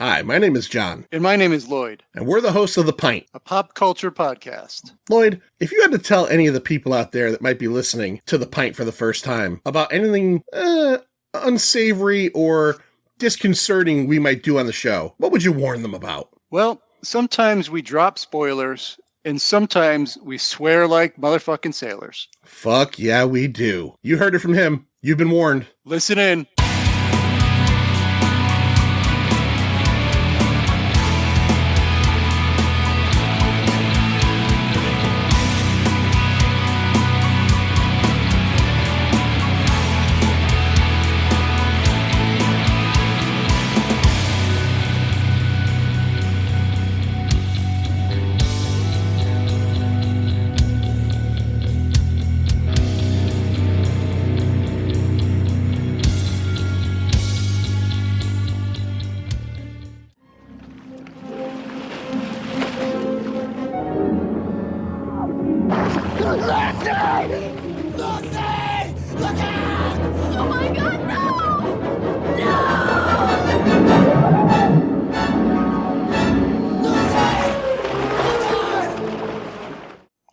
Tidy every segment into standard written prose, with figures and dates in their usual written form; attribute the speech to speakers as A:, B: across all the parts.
A: Hi, my name is John.
B: And my name is Lloyd.
A: And we're the hosts of The Pint,
B: a pop culture podcast.
A: Lloyd, if you had to tell any of the people out there that might be listening to The Pint for the first time about anything unsavory or disconcerting we might do on the show, what would you warn them about?
B: Well, sometimes we drop spoilers, and sometimes we swear like motherfucking sailors.
A: Fuck yeah, we do. You heard it from him. You've been warned.
B: Listen in.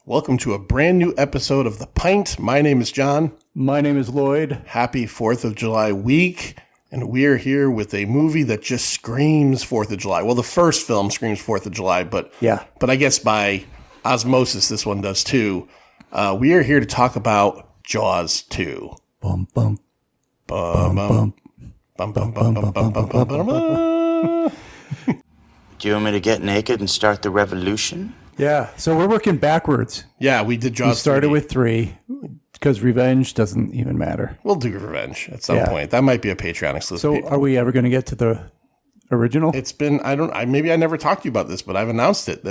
A: Welcome to a brand new episode of The Pint. My name is John.
B: My name is Lloyd.
A: Happy 4th of July week. And we're here with a movie that just screams 4th of July. Well, the first film screams 4th of July, but I guess by osmosis, this one does too. We are here to talk about Jaws 2.
C: Bum, bum.
A: Bum, bum. Bum, bum, bum, bum, bum, bum, bum, bum.
D: Do you want me to get naked and start the revolution?
C: Yeah, so we're working backwards.
A: Yeah, we did Jaws.
C: We started
A: 3D.
C: with 3 because revenge doesn't even matter.
A: We'll do Revenge at some point. That might be a Patreon exclusive.
C: So are we ever going to get to the original?
A: It's been, maybe I never talked to you about this, but I've announced it.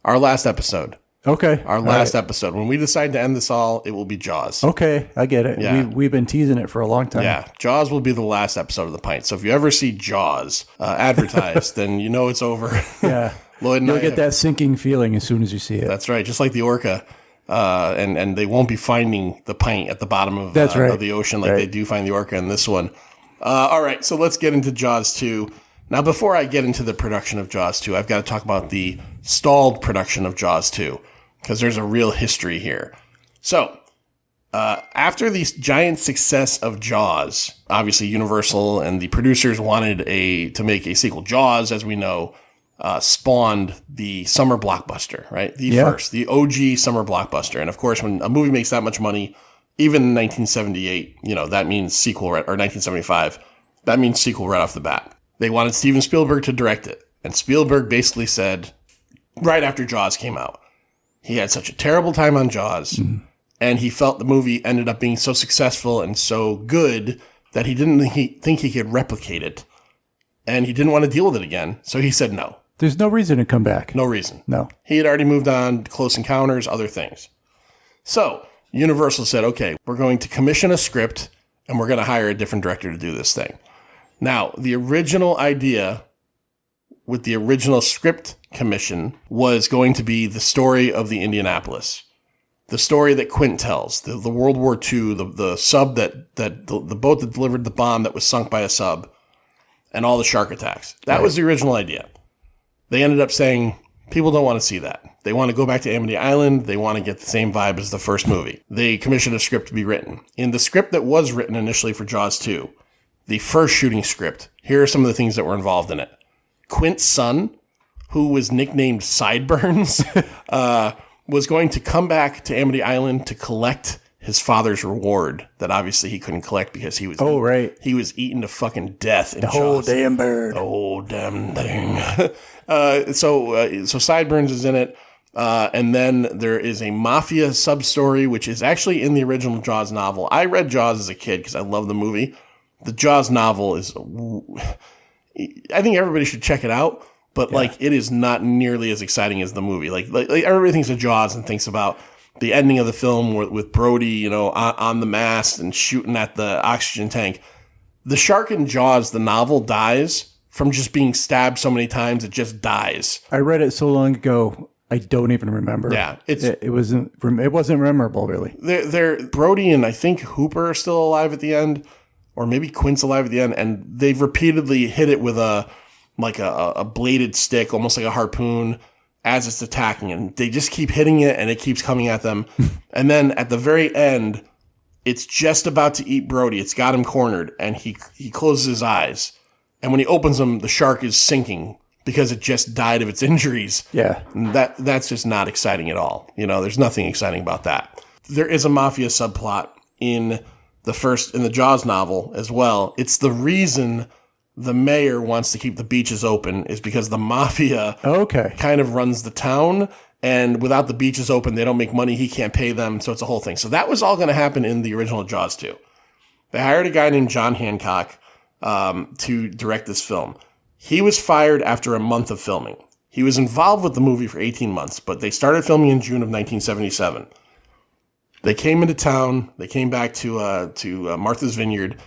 A: Our last episode.
C: Okay.
A: Our last episode. When we decide to end this all, it will be Jaws.
C: Okay, I get it.
A: Yeah.
C: We've been teasing it for a long time.
A: Yeah, Jaws will be the last episode of The Pint. So if you ever see Jaws advertised, then you know it's over.
C: Yeah.
A: Lloyd and
C: You'll
A: I
C: get that sinking feeling as soon as you see it.
A: That's right, just like the orca. And they won't be finding the pint at the bottom of, of the ocean like they do find the orca in this one. All right, so let's get into Jaws 2. Now, before I get into the production of Jaws 2, I've got to talk about the stalled production of Jaws 2, because there's a real history here. So, after the giant success of Jaws, obviously Universal and the producers wanted to make a sequel. Jaws, as we know, spawned the summer blockbuster, right? The OG summer blockbuster. And of course, when a movie makes that much money, even in 1978, that means sequel, or 1975, that means sequel right off the bat. They wanted Steven Spielberg to direct it. And Spielberg basically said, right after Jaws came out, he had such a terrible time on Jaws, and he felt the movie ended up being so successful and so good that he didn't think he could replicate it. And he didn't want to deal with it again. So he said no.
C: There's no reason to come back.
A: No reason.
C: No.
A: He had already moved on to Close Encounters, other things. So Universal said, okay, we're going to commission a script and we're going to hire a different director to do this thing. Now, the original idea with the original script commission was going to be the story of the Indianapolis. The story that Quint tells, the World War II, the sub the boat that delivered the bomb that was sunk by a sub, and all the shark attacks. That was the original idea. They ended up saying, people don't want to see that. They want to go back to Amity Island. They want to get the same vibe as the first movie. They commissioned a script to be written. In the script that was written initially for Jaws 2, the first shooting script, here are some of the things that were involved in it. Quint's son, who was nicknamed Sideburns, was going to come back to Amity Island to collect his father's reward that obviously he couldn't collect because he was he was eaten to fucking death in
C: the
A: Jaws.
C: whole damn bird.
A: The whole damn thing. So Sideburns is in it. And then there is a mafia sub-story, which is actually in the original Jaws novel. I read Jaws as a kid because I love the movie. The Jaws novel is, I think everybody should check it out, but it is not nearly as exciting as the movie. Like everybody thinks of Jaws and thinks about the ending of the film with Brody, on the mast and shooting at the oxygen tank. The shark in Jaws, the novel, dies from just being stabbed so many times. It just dies.
C: I read it so long ago, I don't even remember.
A: Yeah,
C: it wasn't memorable, really.
A: They're Brody and I think Hooper are still alive at the end, or maybe Quint's alive at the end, and they've repeatedly hit it with a like a bladed stick, almost like a harpoon, as it's attacking. And they just keep hitting it, and it keeps coming at them. And then at the very end, it's just about to eat Brody. It's got him cornered, and he closes his eyes. And when he opens them, the shark is sinking because it just died of its injuries.
C: Yeah.
A: And that's just not exciting at all. There's nothing exciting about that. There is a mafia subplot in the Jaws novel as well. It's the reason the mayor wants to keep the beaches open is because the mafia kind of runs the town. And without the beaches open, they don't make money. He can't pay them. So it's a whole thing. So that was all going to happen in the original Jaws 2. They hired a guy named John Hancock to direct this film. He was fired after a month of filming. He was involved with the movie for 18 months, but they started filming in June of 1977. They came into town. They came back to Martha's Vineyard.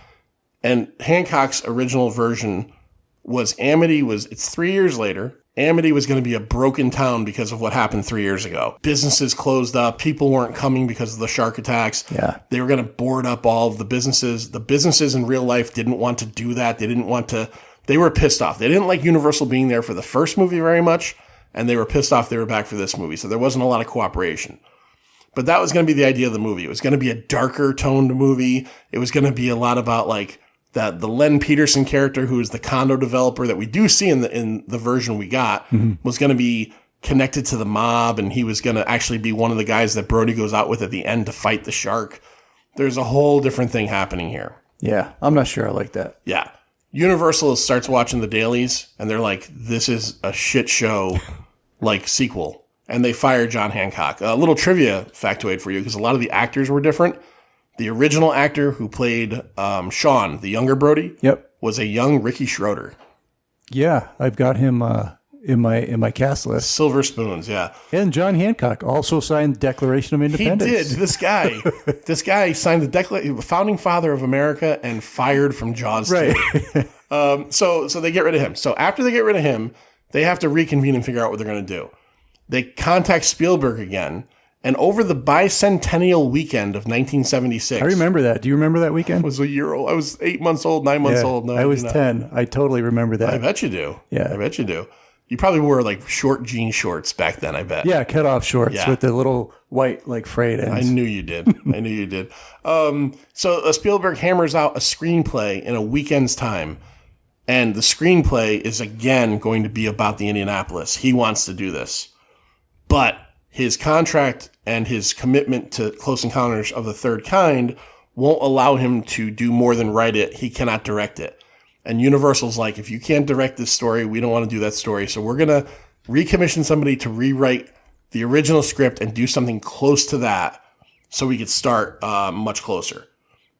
A: And Hancock's original version was it's 3 years later. Amity was going to be a broken town because of what happened 3 years ago. Businesses closed up. People weren't coming because of the shark attacks.
C: Yeah.
A: They were going to board up all of the businesses. The businesses in real life didn't want to do that. They were pissed off. They didn't like Universal being there for the first movie very much, and they were pissed off they were back for this movie. So there wasn't a lot of cooperation. But that was going to be the idea of the movie. It was going to be a darker toned movie. It was going to be a lot about like the Len Peterson character, who is the condo developer that we do see in the version we got, was going to be connected to the mob, and he was going to actually be one of the guys that Brody goes out with at the end to fight the shark. There's a whole different thing happening here.
C: Yeah, I'm not sure I like that.
A: Yeah. Universal starts watching the dailies, and they're like, this is a shit show like sequel. And they fire John Hancock. A little trivia factoid for you, because a lot of the actors were different. The original actor who played Sean, the younger Brody, was a young Ricky Schroeder.
C: Yeah, I've got him in my cast list.
A: Silver Spoons, yeah.
C: And John Hancock also signed the Declaration of Independence.
A: He did. This guy signed the founding father of America and fired from Jaws 2.
C: Right.
A: So they get rid of him. So after they get rid of him, they have to reconvene and figure out what they're going to do. They contact Spielberg again. And over the bicentennial weekend of 1976.
C: I remember that. Do you remember that weekend?
A: I was a year old. I was 8 months old, 9 months old. No,
C: I was 10. I totally remember that.
A: I bet you do.
C: Yeah.
A: I bet you do. You probably wore like short jean shorts back then, I bet.
C: Yeah, cut off shorts with the little white like frayed ends.
A: I knew you did. So Spielberg hammers out a screenplay in a weekend's time. And the screenplay is again going to be about the Indianapolis. He wants to do this. But his contract and his commitment to Close Encounters of the Third Kind won't allow him to do more than write it. He cannot direct it. And Universal's like, if you can't direct this story, we don't want to do that story. So we're going to recommission somebody to rewrite the original script and do something close to that so we could start much closer.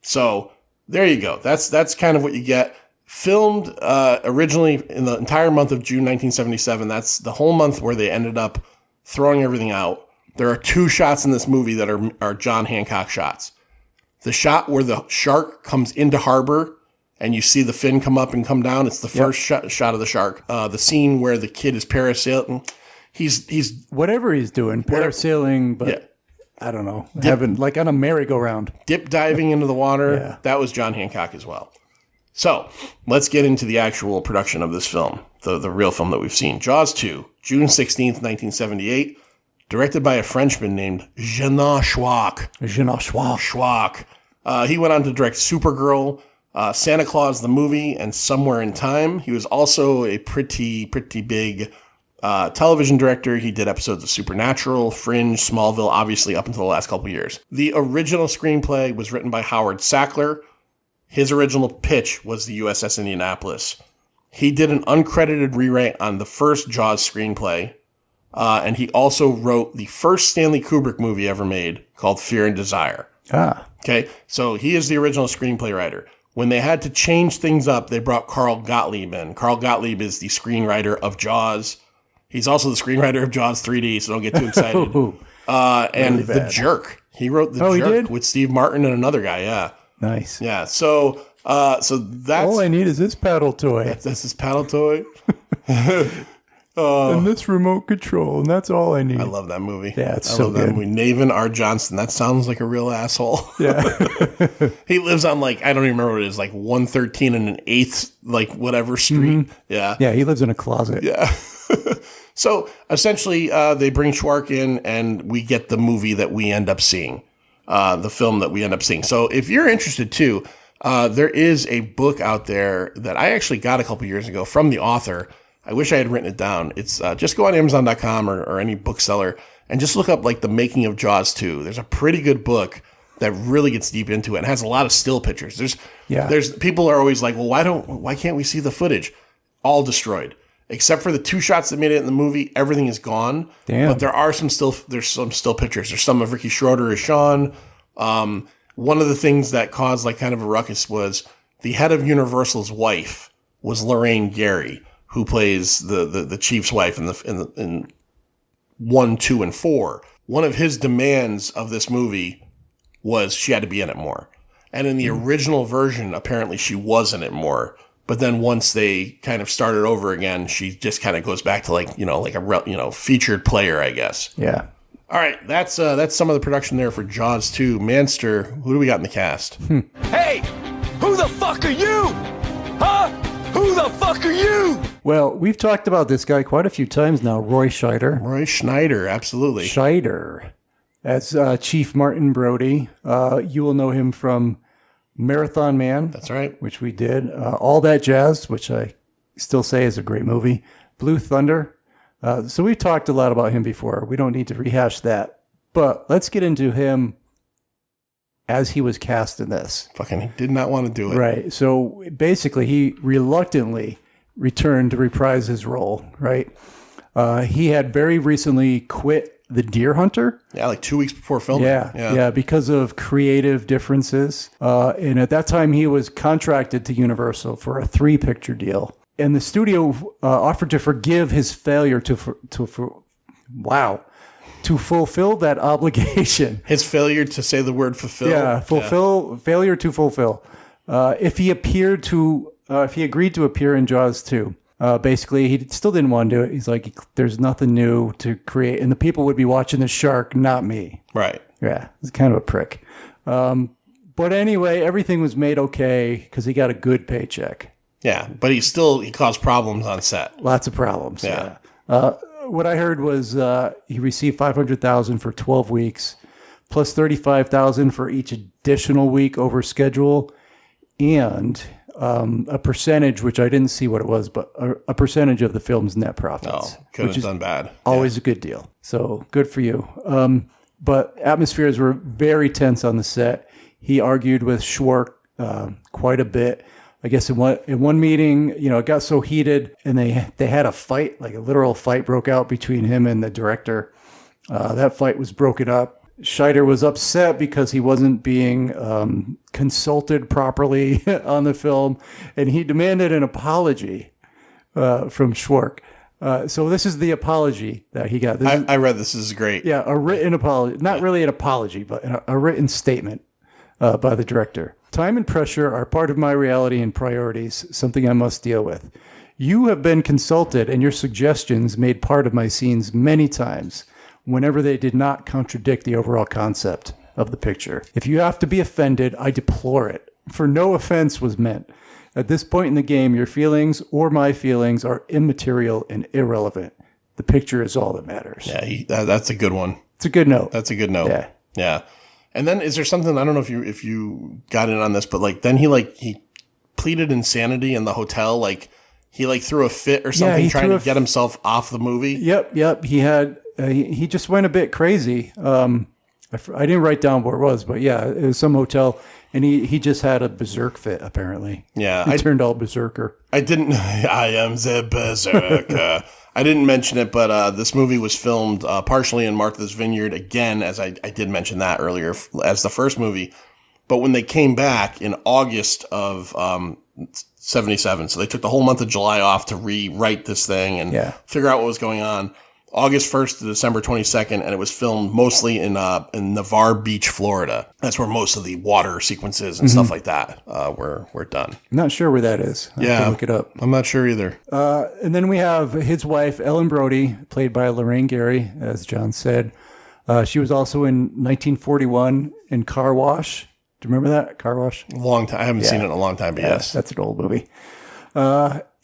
A: So there you go. That's kind of what you get. Filmed originally in the entire month of June 1977. That's the whole month where they ended up throwing everything out. There are 2 shots in this movie that are John Hancock shots. The shot where the shark comes into harbor and you see the fin come up and come down. It's the first shot of the shark. The scene where the kid is parasailing. He's
C: whatever he's doing, parasailing, but I don't know, having like on a merry-go-round.
A: Dip diving into the water. Yeah. That was John Hancock as well. So let's get into the actual production of this film, the real film that we've seen. Jaws 2, June 16th, 1978, directed by a Frenchman named Jean Schwack. He went on to direct Supergirl, Santa Claus the movie, and Somewhere in Time. He was also a pretty big television director. He did episodes of Supernatural, Fringe, Smallville, obviously up until the last couple years. The original screenplay was written by Howard Sackler. His original pitch was the USS Indianapolis. He did an uncredited rewrite on the first Jaws screenplay, and he also wrote the first Stanley Kubrick movie ever made called Fear and Desire. Okay, so he is the original screenplay writer. When they had to change things up, they brought Carl Gottlieb in. Carl Gottlieb is the screenwriter of Jaws. He's also the screenwriter of Jaws 3D, so don't get too excited. And really The Jerk. He wrote The Jerk with Steve Martin and another guy, yeah.
C: Nice.
A: Yeah, so that's...
C: All I need is this paddle toy.
A: That's his paddle toy.
C: And this remote control, and that's all I need.
A: I love that movie.
C: Yeah, it's
A: I
C: so
A: love that
C: good.
A: movie. Navin R. Johnston. That sounds like a real asshole.
C: Yeah.
A: He lives on I don't even remember what it is, 113 and an 8th, whatever street. Yeah.
C: Yeah, he lives in a closet.
A: Yeah. So essentially, they bring Schwark in, and we get the movie that we end up seeing, the film that we end up seeing. So if you're interested too, there is a book out there that I actually got a couple years ago from the author. I wish I had written it down. It's just go on Amazon.com or any bookseller and just look up the making of Jaws 2. There's a pretty good book that really gets deep into it and has a lot of still pictures. There's people are always like, well, why can't we see the footage? All destroyed. Except for the 2 shots that made it in the movie, everything is gone.
C: Damn.
A: But there's some still pictures. There's some of Ricky Schroeder as Sean. One of the things that caused kind of a ruckus was the head of Universal's wife was Lorraine Gary, who plays the chief's wife in 1, 2, and 4. One of his demands of this movie was she had to be in it more. And in the original version, apparently she was in it more. But then once they kind of started over again, she just kind of goes back to a featured player, I guess.
C: Yeah.
A: All right, that's some of the production there for Jaws 2. Manster, who do we got in the cast?
E: Hey, who the fuck are you? Huh? Who the fuck are you?
C: Well, we've talked about this guy quite a few times now, Roy Scheider.
A: Roy Schneider, absolutely.
C: Scheider. That's Chief Martin Brody. You will know him from Marathon Man.
A: That's right.
C: Which we did. All That Jazz, which I still say is a great movie. Blue Thunder. So we've talked a lot about him before. We don't need to rehash that. But let's get into him as he was cast in this.
A: Fucking he did not want to do it.
C: Right. So basically, he reluctantly returned to reprise his role, right? He had very recently quit The Deer Hunter.
A: Yeah, 2 weeks before filming.
C: Yeah, because of creative differences. And at that time, he was contracted to Universal for a 3-picture deal. And the studio offered to forgive his failure to fulfill that obligation.
A: His failure to say the word fulfill.
C: Yeah, failure to fulfill. If he agreed to appear in Jaws 2. Basically, he still didn't want to do it. He's like, there's nothing new to create. And the people would be watching the shark, not me.
A: Right.
C: Yeah, it's kind of a prick. But anyway, everything was made okay because he got a good paycheck.
A: Yeah, but he caused problems on set.
C: Lots of problems.
A: Yeah.
C: What I heard was he received $500,000 for 12 weeks, plus $35,000 for each additional week over schedule, and a percentage, which I didn't see what it was, but a percentage of the film's net profits.
A: Oh, could have done bad.
C: Always a good deal. So good for you. But atmospheres were very tense on the set. He argued with Schwark quite a bit. I guess in one meeting, it got so heated, and they had a fight, a literal fight broke out between him and the director. That fight was broken up. Scheider was upset because he wasn't being consulted properly on the film, and he demanded an apology from Schwark. So this is the apology that he got.
A: I read this. This is great.
C: Yeah, a written apology. Not really an apology, but a written statement by the director. Time and pressure are part of my reality and priorities, something I must deal with. You have been consulted and your suggestions made part of my scenes many times, whenever they did not contradict the overall concept of the picture. If you have to be offended, I deplore it, for no offense was meant. At this point in the game, your feelings or my feelings are immaterial and irrelevant. The picture is all that matters.
A: Yeah, that's a good one.
C: It's a good note.
A: That's a good note.
C: Yeah.
A: Yeah. And then is there something, I don't know if you got in on this, but then he pleaded insanity in the hotel, he throw a fit or something trying to get himself off the movie.
C: Yep. He had he just went a bit crazy. I didn't write down where it was, but yeah, it was some hotel, and he just had a berserk fit apparently.
A: Yeah,
C: he turned all berserker.
A: I didn't. I am the berserker. I didn't mention it, but this movie was filmed partially in Martha's Vineyard again, as I did mention that earlier, as the first movie. But when they came back in August of 77, so they took the whole month of July off to rewrite this thing and figure out what was going on. August 1st to December 22nd, and it was filmed mostly in Navarre Beach, Florida. That's where most of the water sequences and stuff like that were done.
C: I'm not sure where that is. I have to look it up.
A: I'm not sure either.
C: And then we have his wife, Ellen Brody, played by Lorraine Gary, as John said. She was also in 1941 in Car Wash. Do you remember that? Car Wash?
A: Long time. I haven't seen it in a long time, but yes.
C: That's an old movie.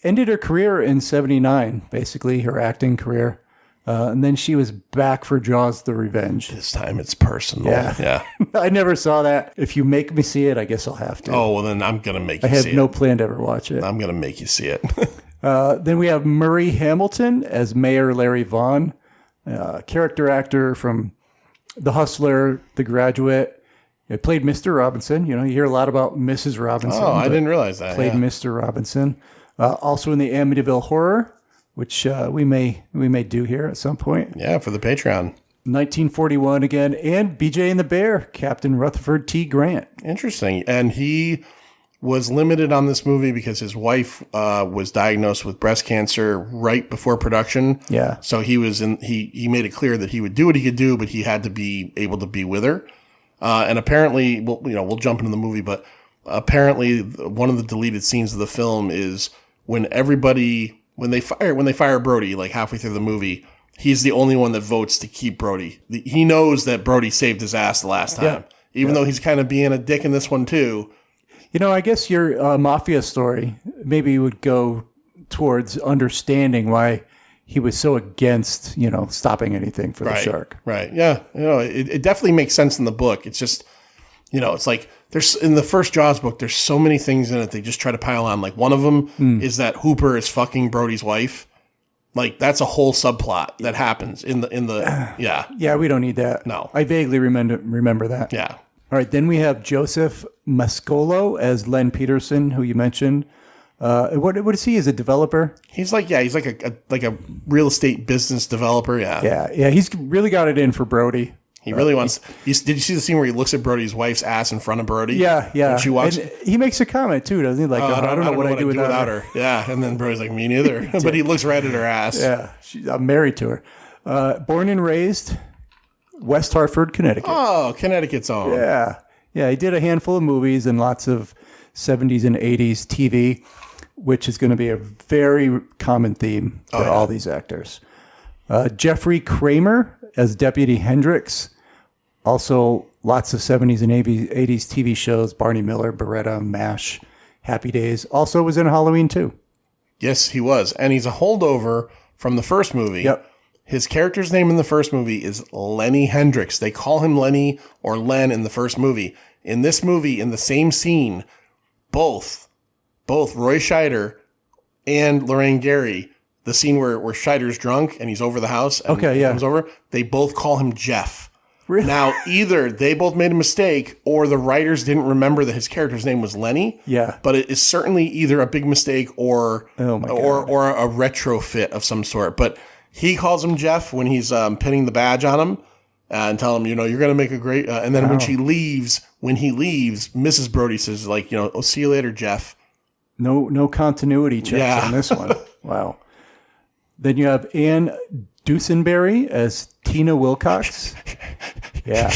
C: Ended her career in 79, basically, her acting career. And then she was back for Jaws the Revenge.
A: This time it's personal. Yeah.
C: I never saw that. If you make me see it, I guess I'll have to.
A: Oh, well, then I'm going to make you see it.
C: I have no plan to ever watch it.
A: I'm going to make you see it.
C: Then we have Murray Hamilton as Mayor Larry Vaughn, character actor from The Hustler, The Graduate. It played Mr. Robinson. You hear a lot about Mrs. Robinson.
A: Oh, I didn't realize that.
C: Played Mr. Robinson. Also in the Amityville Horror, which we may do here at some point.
A: Yeah, for the Patreon.
C: 1941 again, and BJ and the Bear, Captain Rutherford T. Grant.
A: Interesting. And he was limited on this movie because his wife was diagnosed with breast cancer right before production.
C: Yeah.
A: So he made it clear that he would do what he could do, but he had to be able to be with her. And apparently, we'll jump into the movie, but apparently one of the deleted scenes of the film is when they fire Brody, like halfway through the movie, he's the only one that votes to keep Brody. He knows that Brody saved his ass the last time, even though he's kind of being a dick in this one too.
C: I guess your mafia story maybe would go towards understanding why he was so against, stopping anything for the shark.
A: Right. Yeah. It definitely makes sense in the book. It's just, it's like there's in the first Jaws book, there's so many things in it they just try to pile on. Like one of them is that Hooper is fucking Brody's wife. Like that's a whole subplot that happens in the yeah.
C: Yeah, we don't need that.
A: No.
C: I vaguely remember that.
A: Yeah.
C: All right, then we have Joseph Mascolo as Len Peterson, who you mentioned. What is he? Is a developer?
A: He's like a real estate business developer. Yeah.
C: Yeah. He's really got it in for Brody.
A: He really wants. Did you see the scene where he looks at Brody's wife's ass in front of Brody?
C: Yeah.
A: When she walks.
C: And he makes a comment too, doesn't he? Like, I don't know what I do without her.
A: Yeah, and then Brody's like, me neither. But he looks right at her ass.
C: Yeah, I'm married to her. Born and raised West Hartford, Connecticut.
A: Oh, Connecticut's own.
C: Yeah. He did a handful of movies and lots of 70s and 80s TV, which is going to be a very common theme for all these actors. Jeffrey Kramer as Deputy Hendricks. Also, lots of 70s and 80s TV shows. Barney Miller, Beretta, MASH, Happy Days. Also was in Halloween 2.
A: Yes, he was. And he's a holdover from the first movie.
C: Yep.
A: His character's name in the first movie is Lenny Hendricks. They call him Lenny or Len in the first movie. In this movie, in the same scene, both Roy Scheider and Lorraine Gary, the scene where Scheider's drunk and he's over the house and comes over, they both call him Jeff.
C: Really?
A: Now, either they both made a mistake or the writers didn't remember that his character's name was Lenny.
C: Yeah.
A: But it is certainly either a big mistake or a retrofit of some sort. But he calls him Jeff when he's pinning the badge on him and tell him, you're going to make a great... and then when he leaves, Mrs. Brody says, oh, see you later, Jeff.
C: No continuity checks on this one. Wow. Then you have Anne Dusenberry as Tina Wilcox. Yeah.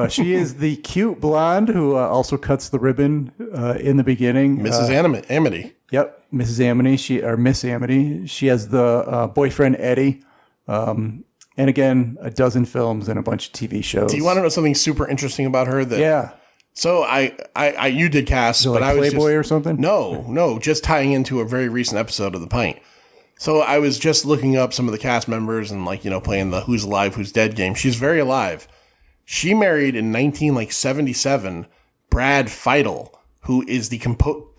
C: She is the cute blonde who also cuts the ribbon in the beginning.
A: Mrs. Amity.
C: Yep, Mrs. Amity. Miss Amity. She has the boyfriend Eddie. And again, a dozen films and a bunch of TV shows.
A: Do you want to know something super interesting about her? So you did cast, but I was
C: Playboy or something?
A: No, just tying into a very recent episode of The Pint. So I was just looking up some of the cast members and playing the Who's Alive, Who's Dead game. She's very alive. She married in 1977 Brad Feidel, who is the composer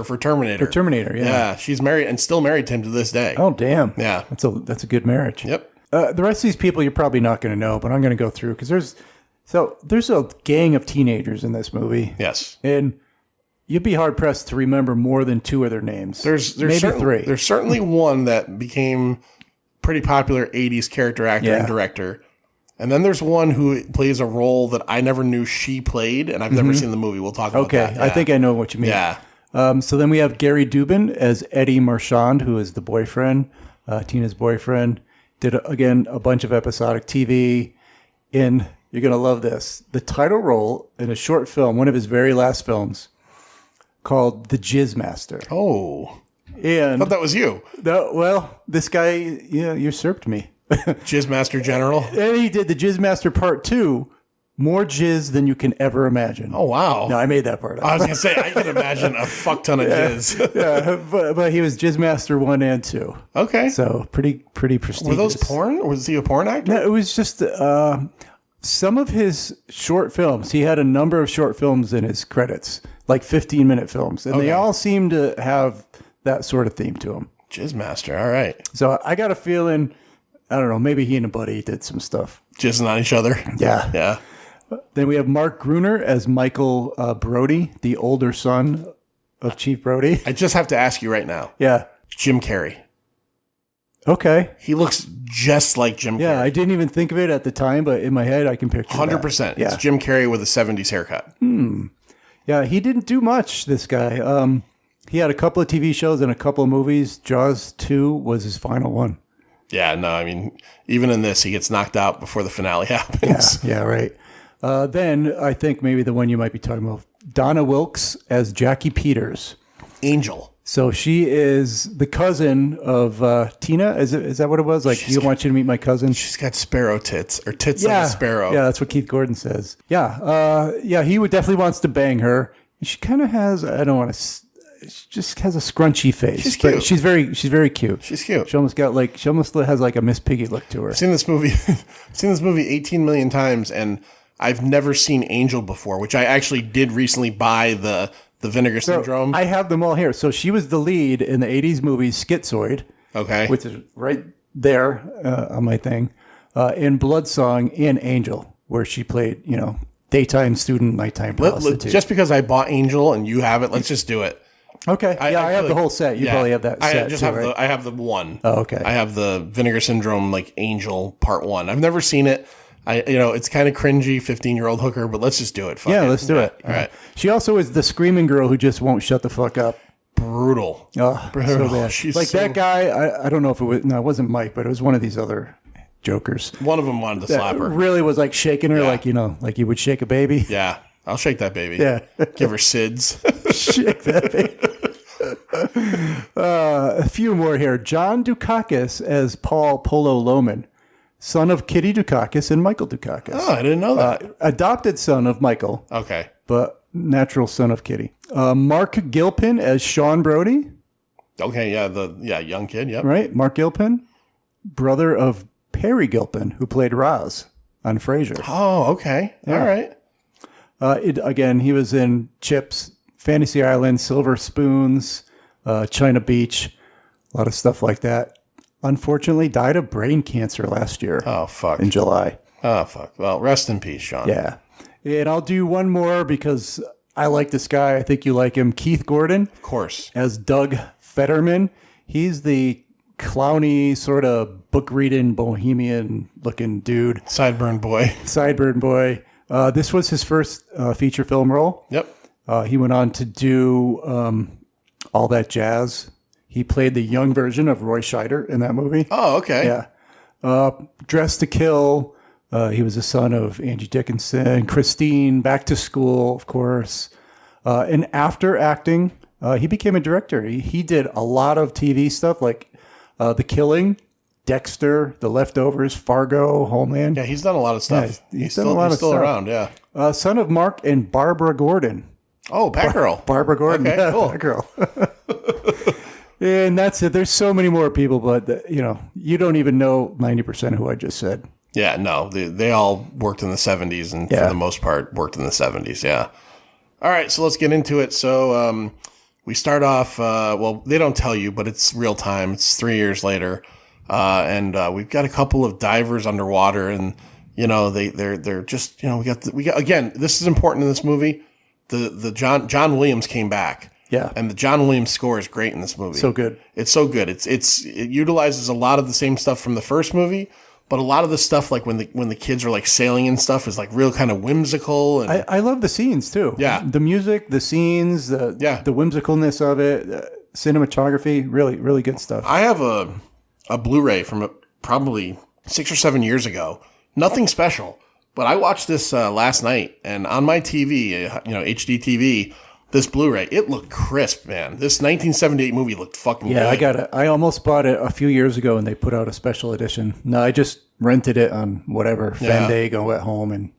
A: for Terminator.
C: For Terminator, yeah.
A: Yeah, she's married and still married to him to this day.
C: Oh, damn.
A: Yeah.
C: That's a good marriage.
A: Yep.
C: The rest of these people you're probably not going to know, but I'm going to go through because there's a gang of teenagers in this movie.
A: Yes.
C: And you'd be hard pressed to remember more than two of their names.
A: There's
C: maybe three.
A: There's certainly one that became pretty popular 80s character actor and director. And then there's one who plays a role that I never knew she played, and I've never seen the movie. We'll talk about that.
C: I think I know what you mean.
A: Yeah.
C: So then we have Gary Dubin as Eddie Marchand, who is the boyfriend, Tina's boyfriend. Did, again, a bunch of episodic TV. You're going to love this, the title role in a short film, one of his very last films, called The Jizz Master.
A: Oh.
C: And
A: I thought that was you.
C: Well, this guy usurped me.
A: Jizz Master General.
C: And he did The Jizz Master Part 2. More jizz than you can ever imagine.
A: Oh, wow.
C: No, I made that part up.
A: I was going to say, I can imagine a fuck ton of jizz.
C: Yeah, but he was Jizz Master 1 and 2.
A: Okay.
C: So pretty prestigious.
A: Were those porn? Or was he a porn actor?
C: No, it was just some of his short films. He had a number of short films in his credits, like 15-minute films. And they all seem to have that sort of theme to them.
A: Jizz Master, all right.
C: So I got a feeling, I don't know, maybe he and a buddy did some stuff.
A: Jizzing on each other.
C: Yeah.
A: Yeah.
C: Then we have Mark Gruner as Michael Brody, the older son of Chief Brody.
A: I just have to ask you right now.
C: Yeah.
A: Jim Carrey.
C: Okay.
A: He looks just like Jim Carrey.
C: Yeah, I didn't even think of it at the time, but in my head, I can picture
A: 100%.
C: that. Yeah.
A: It's Jim Carrey with a 70s haircut.
C: Yeah, he didn't do much, this guy. He had a couple of TV shows and a couple of movies. Jaws 2 was his final one.
A: Yeah, no, I mean, even in this, he gets knocked out before the finale happens.
C: Yeah, right. Then I think maybe the one you might be talking about, Donna Wilkes as Jackie Peters.
A: Angel.
C: So she is the cousin of Tina. Is that what it was? Like, you want you to meet my cousin?
A: She's got sparrow tits, or tits like a sparrow.
C: Yeah, that's what Keith Gordon says. Yeah, he would definitely wants to bang her. She kind of has, I don't want to, she just has a scrunchy face.
A: She's cute.
C: She's very cute.
A: She's cute.
C: She almost has like a Miss Piggy look to her.
A: I've seen this movie 18 million times, and I've never seen Angel before, which I actually did recently buy the Vinegar Syndrome.
C: I have them all here. So she was the lead in the 80s movie Schizoid.
A: Okay.
C: Which is right there on my thing. In Bloodsong and Angel, where she played, daytime student, nighttime prostitute.
A: Just because I bought Angel and you have it, let's just do it.
C: Okay. I have the whole set. You probably have that set.
A: I have the one.
C: Oh, okay.
A: I have the Vinegar Syndrome, like Angel Part 1. I've never seen it. It's kind of cringy, 15-year-old hooker, but let's just do it.
C: Let's do it.
A: All right.
C: She also is the screaming girl who just won't shut the fuck up.
A: Brutal.
C: Oh,
A: Brutal.
C: so bad.
A: She's
C: like that guy, I don't know if it was, no, it wasn't Mike, but it was one of these other jokers.
A: One of them wanted to slap her.
C: Really was like shaking her like you would shake a baby.
A: Yeah. I'll shake that baby.
C: Yeah.
A: Give her SIDS.
C: Shake that baby. A few more here. John Dukakis as Paul Polo Loman, son of Kitty Dukakis and Michael Dukakis.
A: Oh, I didn't know that.
C: Adopted son of Michael.
A: Okay.
C: But natural son of Kitty. Mark Gilpin as Sean Brody.
A: Okay, yeah, young kid, yep.
C: Right, Mark Gilpin, brother of Perry Gilpin, who played Roz on Frasier.
A: Oh, okay. Yeah. All right.
C: Again, he was in Chips, Fantasy Island, Silver Spoons, China Beach, a lot of stuff like that. Unfortunately, died of brain cancer last year.
A: Oh, fuck.
C: In July.
A: Oh, fuck. Well, rest in peace, Sean.
C: Yeah. And I'll do one more because I like this guy. I think you like him. Keith Gordon.
A: Of course.
C: As Doug Fetterman. He's the clowny, sort of book-reading, bohemian-looking dude.
A: Sideburn boy.
C: This was his first feature film role.
A: Yep.
C: He went on to do All That Jazz. He played the young version of Roy Scheider in that movie.
A: Oh, okay.
C: Yeah. Dressed to Kill. He was the son of Angie Dickinson. Christine, Back to School, of course. And after acting, he became a director. He did a lot of TV stuff like The Killing, Dexter, The Leftovers, Fargo, Homeland.
A: Yeah, he's done a lot of stuff.
C: Yeah, he's still
A: around, yeah.
C: Son of Mark and Barbara Gordon.
A: Oh, Batgirl.
C: Barbara Gordon.
A: Okay,
C: yeah,
A: cool.
C: Batgirl. And that's it. There's so many more people, but you don't even know 90% of who I just said.
A: Yeah, no, they all worked in the 70s and for the most part worked in the 70s, yeah. All right, so let's get into it. So we start off, they don't tell you, but it's real time. It's 3 years later. And we've got a couple of divers underwater and, they're just, we got, again, this is important in this movie. The John Williams came back.
C: Yeah.
A: And the John Williams score is great in this movie.
C: So good.
A: It's so good. It utilizes a lot of the same stuff from the first movie, But a lot of the stuff, like when the kids are like sailing and stuff, is like real kind of whimsical. And
C: I love the scenes too.
A: Yeah.
C: The music, the scenes, the whimsicalness of it, cinematography, really, really good stuff.
A: I have a Blu-ray from probably 6 or 7 years ago. Nothing special, but I watched this last night, and on my TV, HD TV, this Blu-ray, it looked crisp, man. This 1978 movie looked fucking good.
C: Yeah, I got it. I almost bought it a few years ago, and they put out a special edition. No, I just rented it on whatever Fandango at home, and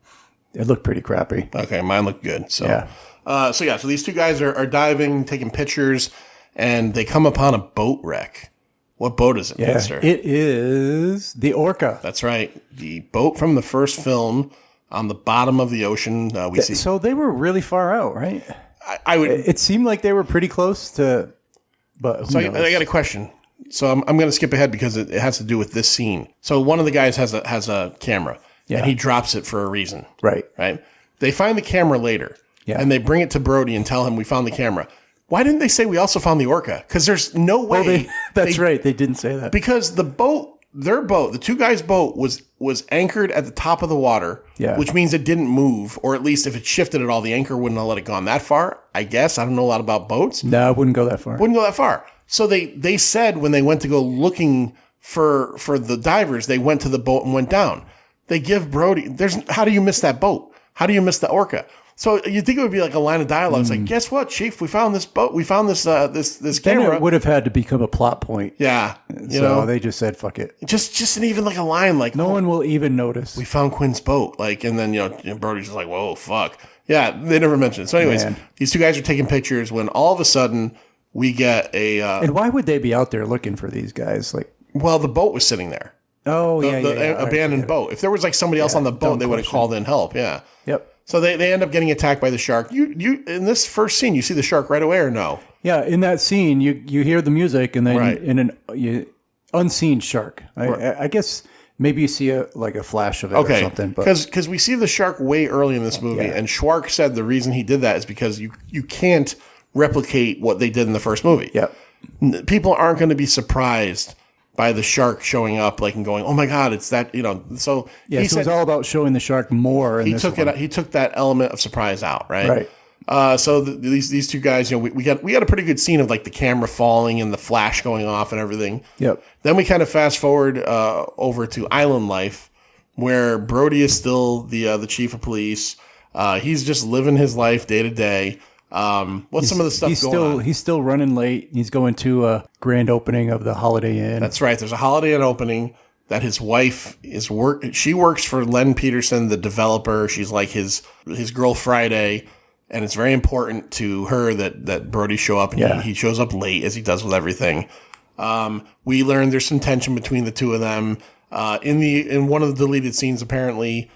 C: it looked pretty crappy.
A: Okay, mine looked good. So so these two guys are diving, taking pictures, and they come upon a boat wreck. What boat is it, mister?
C: It is the Orca.
A: That's right. The boat from the first film on the bottom of the ocean. We see.
C: So they were really far out, right?
A: I would.
C: It seemed like they were pretty close to, but who knows?
A: I got a question. So I'm going to skip ahead because it has to do with this scene. So one of the guys has a camera, and he drops it for a reason.
C: Right.
A: They find the camera later, and they bring it to Brody and tell him we found the camera. Why didn't they say we also found the Orca? Because there's no way.
C: That's right. They didn't say that.
A: Because the boat, the two guys' boat was anchored at the top of the water, which means it didn't move, or at least if it shifted at all, the anchor wouldn't have let it gone that far. I guess. I don't know a lot about boats.
C: No, I wouldn't go that far.
A: So they said when they went to go looking for the divers, they went to the boat and went down. They give Brody, how do you miss that boat? How do you miss the Orca? So you'd think it would be like a line of dialogue. It's like, guess what, Chief? We found this boat. We found this this camera.
C: Then it would have had to become a plot point.
A: Yeah.
C: So they just said, fuck it.
A: Just even like a line like,
C: no one will even notice.
A: We found Quinn's boat. Like, and then, Brody's just like, whoa, fuck. Yeah, they never mentioned it. So anyways, these two guys are taking pictures when all of a sudden we get a...
C: and why would they be out there looking for these guys?
A: Well, the boat was sitting there.
C: Oh,
A: the abandoned boat. If there was like somebody else on the boat, they would have called in help. Yeah.
C: Yep.
A: So they end up getting attacked by the shark. You in this first scene, you see the shark right away or no?
C: Yeah, in that scene, you hear the music and then in an unseen shark. I guess maybe you see a flash of it or something.
A: Because we see the shark way early in this movie, and Schwark said the reason he did that is because you can't replicate what they did in the first movie.
C: Yep.
A: People aren't going to be surprised by the shark showing up, and going, "Oh my God, it's that!" So
C: he said, it was all about showing the shark more.
A: He took that element of surprise out, right? Right. So these two guys, we got a pretty good scene of like the camera falling and the flash going off and everything.
C: Yep.
A: Then we kind of fast forward over to Island Life, where Brody is still the chief of police. He's just living his life day to day. What's some of the stuff going on? He's
C: still running late. He's going to a grand opening of the Holiday Inn.
A: That's right. There's a Holiday Inn opening that his wife she works for Len Peterson, the developer. She's like his girl Friday, and it's very important to her that Brody show up, and he shows up late as he does with everything. We learn there's some tension between the two of them. In one of the deleted scenes, apparently,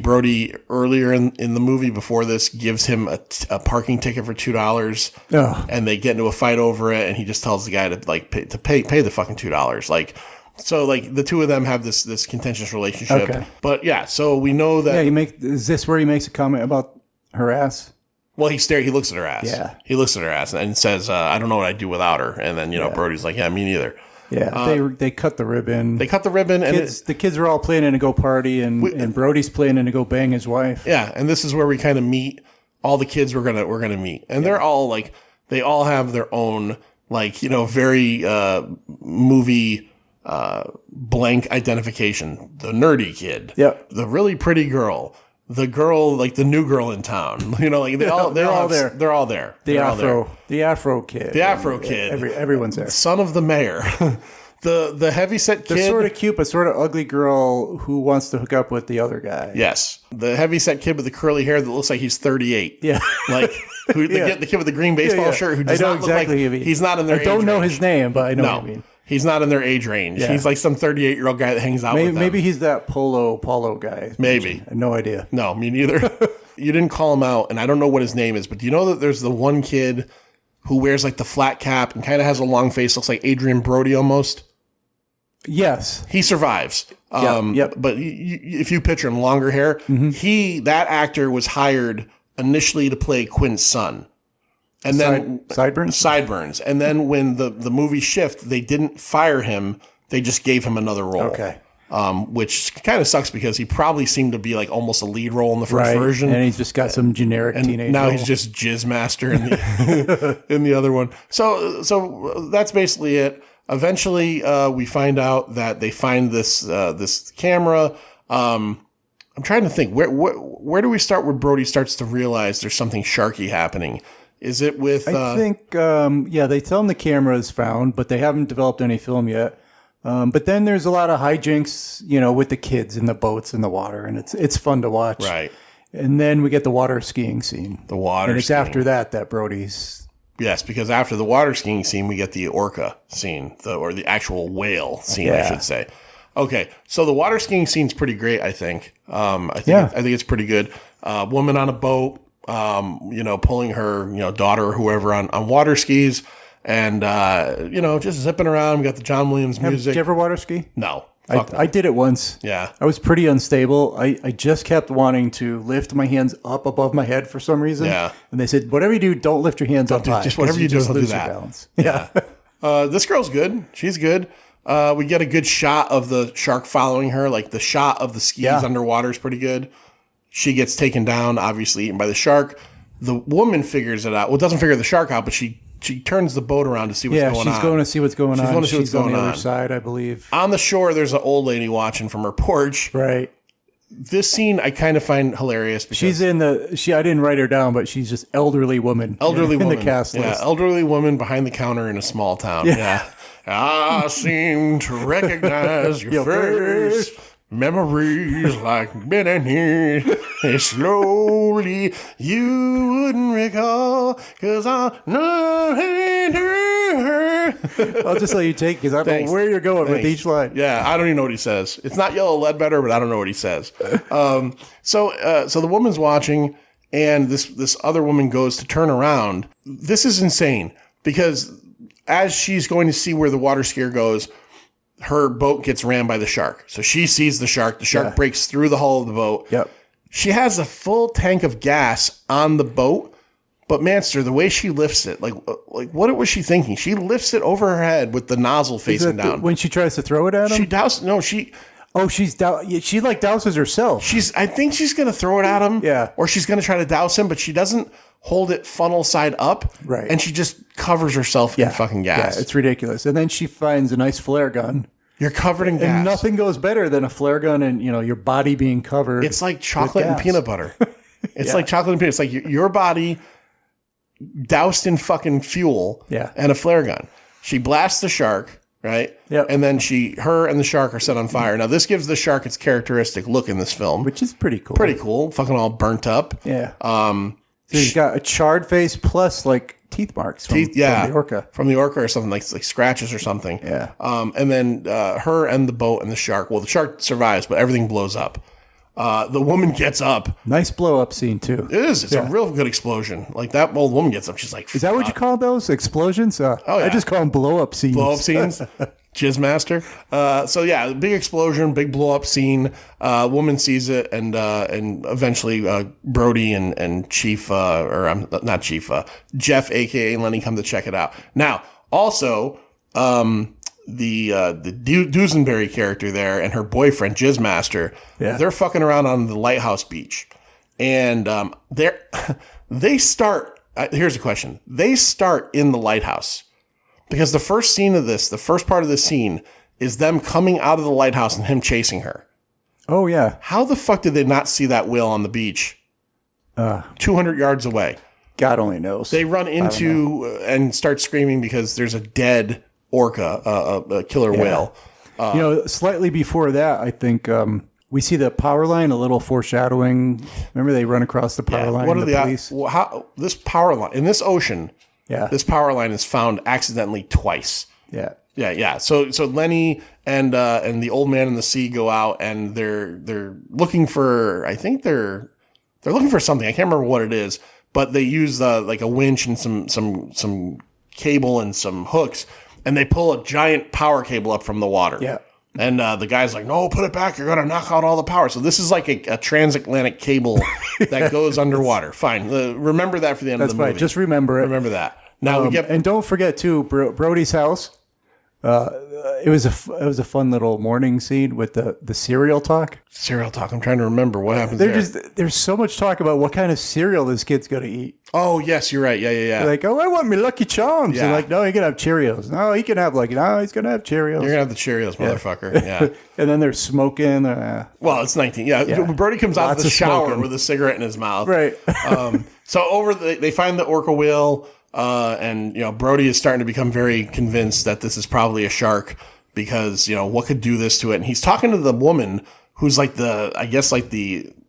A: Brody earlier in the movie before this gives him a parking ticket for $2, and they get into a fight over it, and he just tells the guy to pay the fucking $2. So the two of them have this contentious relationship. Okay. But so we know that.
C: Yeah, is this where he makes a comment about her ass?
A: Well, he looks at her ass. Yeah. He looks at her ass and says, I don't know what I'd do without her. And then, Brody's like, yeah, me neither.
C: Yeah, they cut the ribbon.
A: They cut the ribbon, and
C: the kids are all planning to go party, and Brody's planning to go bang his wife.
A: Yeah, and this is where we kind of meet all the kids we're gonna meet, and they're all they all have their own very movie blank identification. The nerdy kid, the really pretty girl, the girl the new girl in town. They're all there. They're all there.
C: The Afro kid. Everyone's there.
A: Son of the mayor. the heavyset kid.
C: The sort of cute but sort of ugly girl who wants to hook up with the other guy.
A: Yes. The heavyset kid with the curly hair that looks like he's 38.
C: Yeah.
A: The kid with the green baseball shirt who does not look like he's not in their age range. I don't
C: know his name, but I know what you mean.
A: He's not in their age range. Yeah. He's like some 38-year-old guy that hangs out with them.
C: Maybe he's that Paulo guy.
A: Maybe.
C: I have no idea.
A: No, me neither. You didn't call him out, and I don't know what his name is, but do you know that there's the one kid who wears the flat cap and kind of has a long face, looks like Adrian Brody almost?
C: Yes.
A: He survives. Yep. But if you picture him, longer hair, that actor was hired initially to play Quinn's son. And then sideburns. And then when the movie shift, they didn't fire him. They just gave him another role.
C: Okay.
A: which kind of sucks because he probably seemed to be like almost a lead role in the first version.
C: And he's just got some generic teenage
A: now
C: role.
A: he's just Jizz Master in the in the other one. So that's basically it. Eventually, we find out that they find this camera. I'm trying to think where do we start where Brody starts to realize there's something sharky happening? Is it with?
C: I think they tell him the camera is found, but they haven't developed any film yet. But then there's a lot of hijinks, with the kids in the boats in the water, and it's fun to watch.
A: Right.
C: And then we get the water skiing scene. And it's after that Brody's.
A: Yes, because after the water skiing scene, we get the orca scene, or the actual whale scene, I should say. Okay, so the water skiing scene's pretty great, I think. I think it's pretty good. Woman on a boat, pulling her, daughter or whoever on water skis, and just zipping around. We got the John Williams music.
C: Did you ever water ski?
A: No.
C: I did it once.
A: Yeah.
C: I was pretty unstable. I just kept wanting to lift my hands up above my head for some reason.
A: Yeah.
C: And they said, whatever you do, don't lift your hands up high.
A: Just whatever you do, don't do that.
C: Balance.
A: Yeah. This girl's good. She's good. We get a good shot of the shark following her. Like the shot of the skis underwater is pretty good. She gets taken down, obviously eaten by the shark. The woman figures it out. Well, doesn't figure the shark out, but she turns the boat around to see what's going on.
C: Yeah, she's going to see what's going on.
A: She's going to see what's going on.
C: On the other side, I believe.
A: On the shore, there's an old lady watching from her porch.
C: Right.
A: This scene I kind of find hilarious because
C: she's in I didn't write her down, but she's just elderly woman.
A: Elderly woman
C: in the cast list.
A: Yeah, elderly woman behind the counter in a small town. Yeah. I seem to recognize your face. Memories like bitterness. Slowly you wouldn't recall because I know her.
C: I'll just let you take because I don't know where you're going with each line.
A: Yeah, I don't even know what he says. It's not Yellow Ledbetter, but I don't know what he says. So the woman's watching, and this other woman goes to turn around. This is insane because as she's going to see where the water skier goes, her boat gets rammed by the shark. So she sees the shark. The shark breaks through the hull of the boat.
C: Yep.
A: She has a full tank of gas on the boat, but Manster, the way she lifts it, like what was she thinking? She lifts it over her head with the nozzle facing down.
C: When she tries to throw it at him?
A: She
C: douses herself.
A: I think she's going to throw it at him.
C: Yeah.
A: Or she's going to try to douse him, but she doesn't hold it funnel side up.
C: Right.
A: And she just covers herself in fucking gas.
C: Yeah, it's ridiculous. And then she finds a nice flare gun.
A: You're covered in gas.
C: And nothing goes better than a flare gun and, your body being covered.
A: It's like chocolate and peanut butter. It's like chocolate and peanut. It's like your body doused in fucking fuel and a flare gun. She blasts the shark, right?
C: Yep.
A: And then her and the shark are set on fire. Now, this gives the shark its characteristic look in this film.
C: Which is pretty cool.
A: Pretty cool. Fucking all burnt up.
C: Yeah. So he's got a charred face plus like teeth marks from the orca.
A: From the orca or something, like scratches or something.
C: Yeah.
A: And then her and the boat and the shark. Well, the shark survives, but everything blows up. The woman gets up.
C: Nice blow up scene too.
A: It is. It's a real good explosion. Like that old woman gets up. She's like,
C: is that what you call those explosions? I just call them blow up scenes.
A: Blow up scenes. Jizz Master. Big explosion, big blow up scene. Woman sees it, and eventually Brody and Chief, not Chief, Jeff, aka Lenny, come to check it out. Now, also, the Dusenberry character there and her boyfriend Jizz Master, they're fucking around on the lighthouse beach, and they start. Here's a question: they start in the lighthouse. Because the first part of the scene is them coming out of the lighthouse and him chasing her.
C: Oh, yeah.
A: How the fuck did they not see that whale on the beach 200 yards away?
C: God only knows.
A: They run into and start screaming because there's a dead orca, a killer whale.
C: Slightly before that, I think we see the power line, a little foreshadowing. Remember they run across the power line?
A: What are the police? This power line in this ocean?
C: Yeah.
A: This power line is found accidentally twice.
C: Yeah.
A: Yeah. So Lenny and the old man in the sea go out and they're looking for, I think they're looking for something. I can't remember what it is, but they use like a winch and some cable and some hooks, and they pull a giant power cable up from the water.
C: Yeah.
A: And the guy's like, no, put it back. You're going to knock out all the power. So this is like a transatlantic cable that goes underwater. Fine. Remember that for the end of the movie.
C: Just remember it.
A: Remember that. Now we get...
C: And don't forget, too, Brody's house. It was a fun little morning scene with the cereal talk.
A: Cereal talk. I'm trying to remember what happens there.
C: There's so much talk about what kind of cereal this kid's going to eat.
A: Oh, yes, you're right. Yeah.
C: They're like, oh, I want me Lucky Charms.
A: Yeah.
C: And like, no, he can have Cheerios. No, he can have he's going to have Cheerios.
A: You're going to have the Cheerios, motherfucker. Yeah.
C: And then they're smoking.
A: Well, it's 19. Yeah. Brody comes out of the shower
C: smoking.
A: with a cigarette in his mouth.
C: Right.
A: So they find the orca whale, and Brody is starting to become very convinced that this is probably a shark because what could do this to it? And he's talking to the woman who's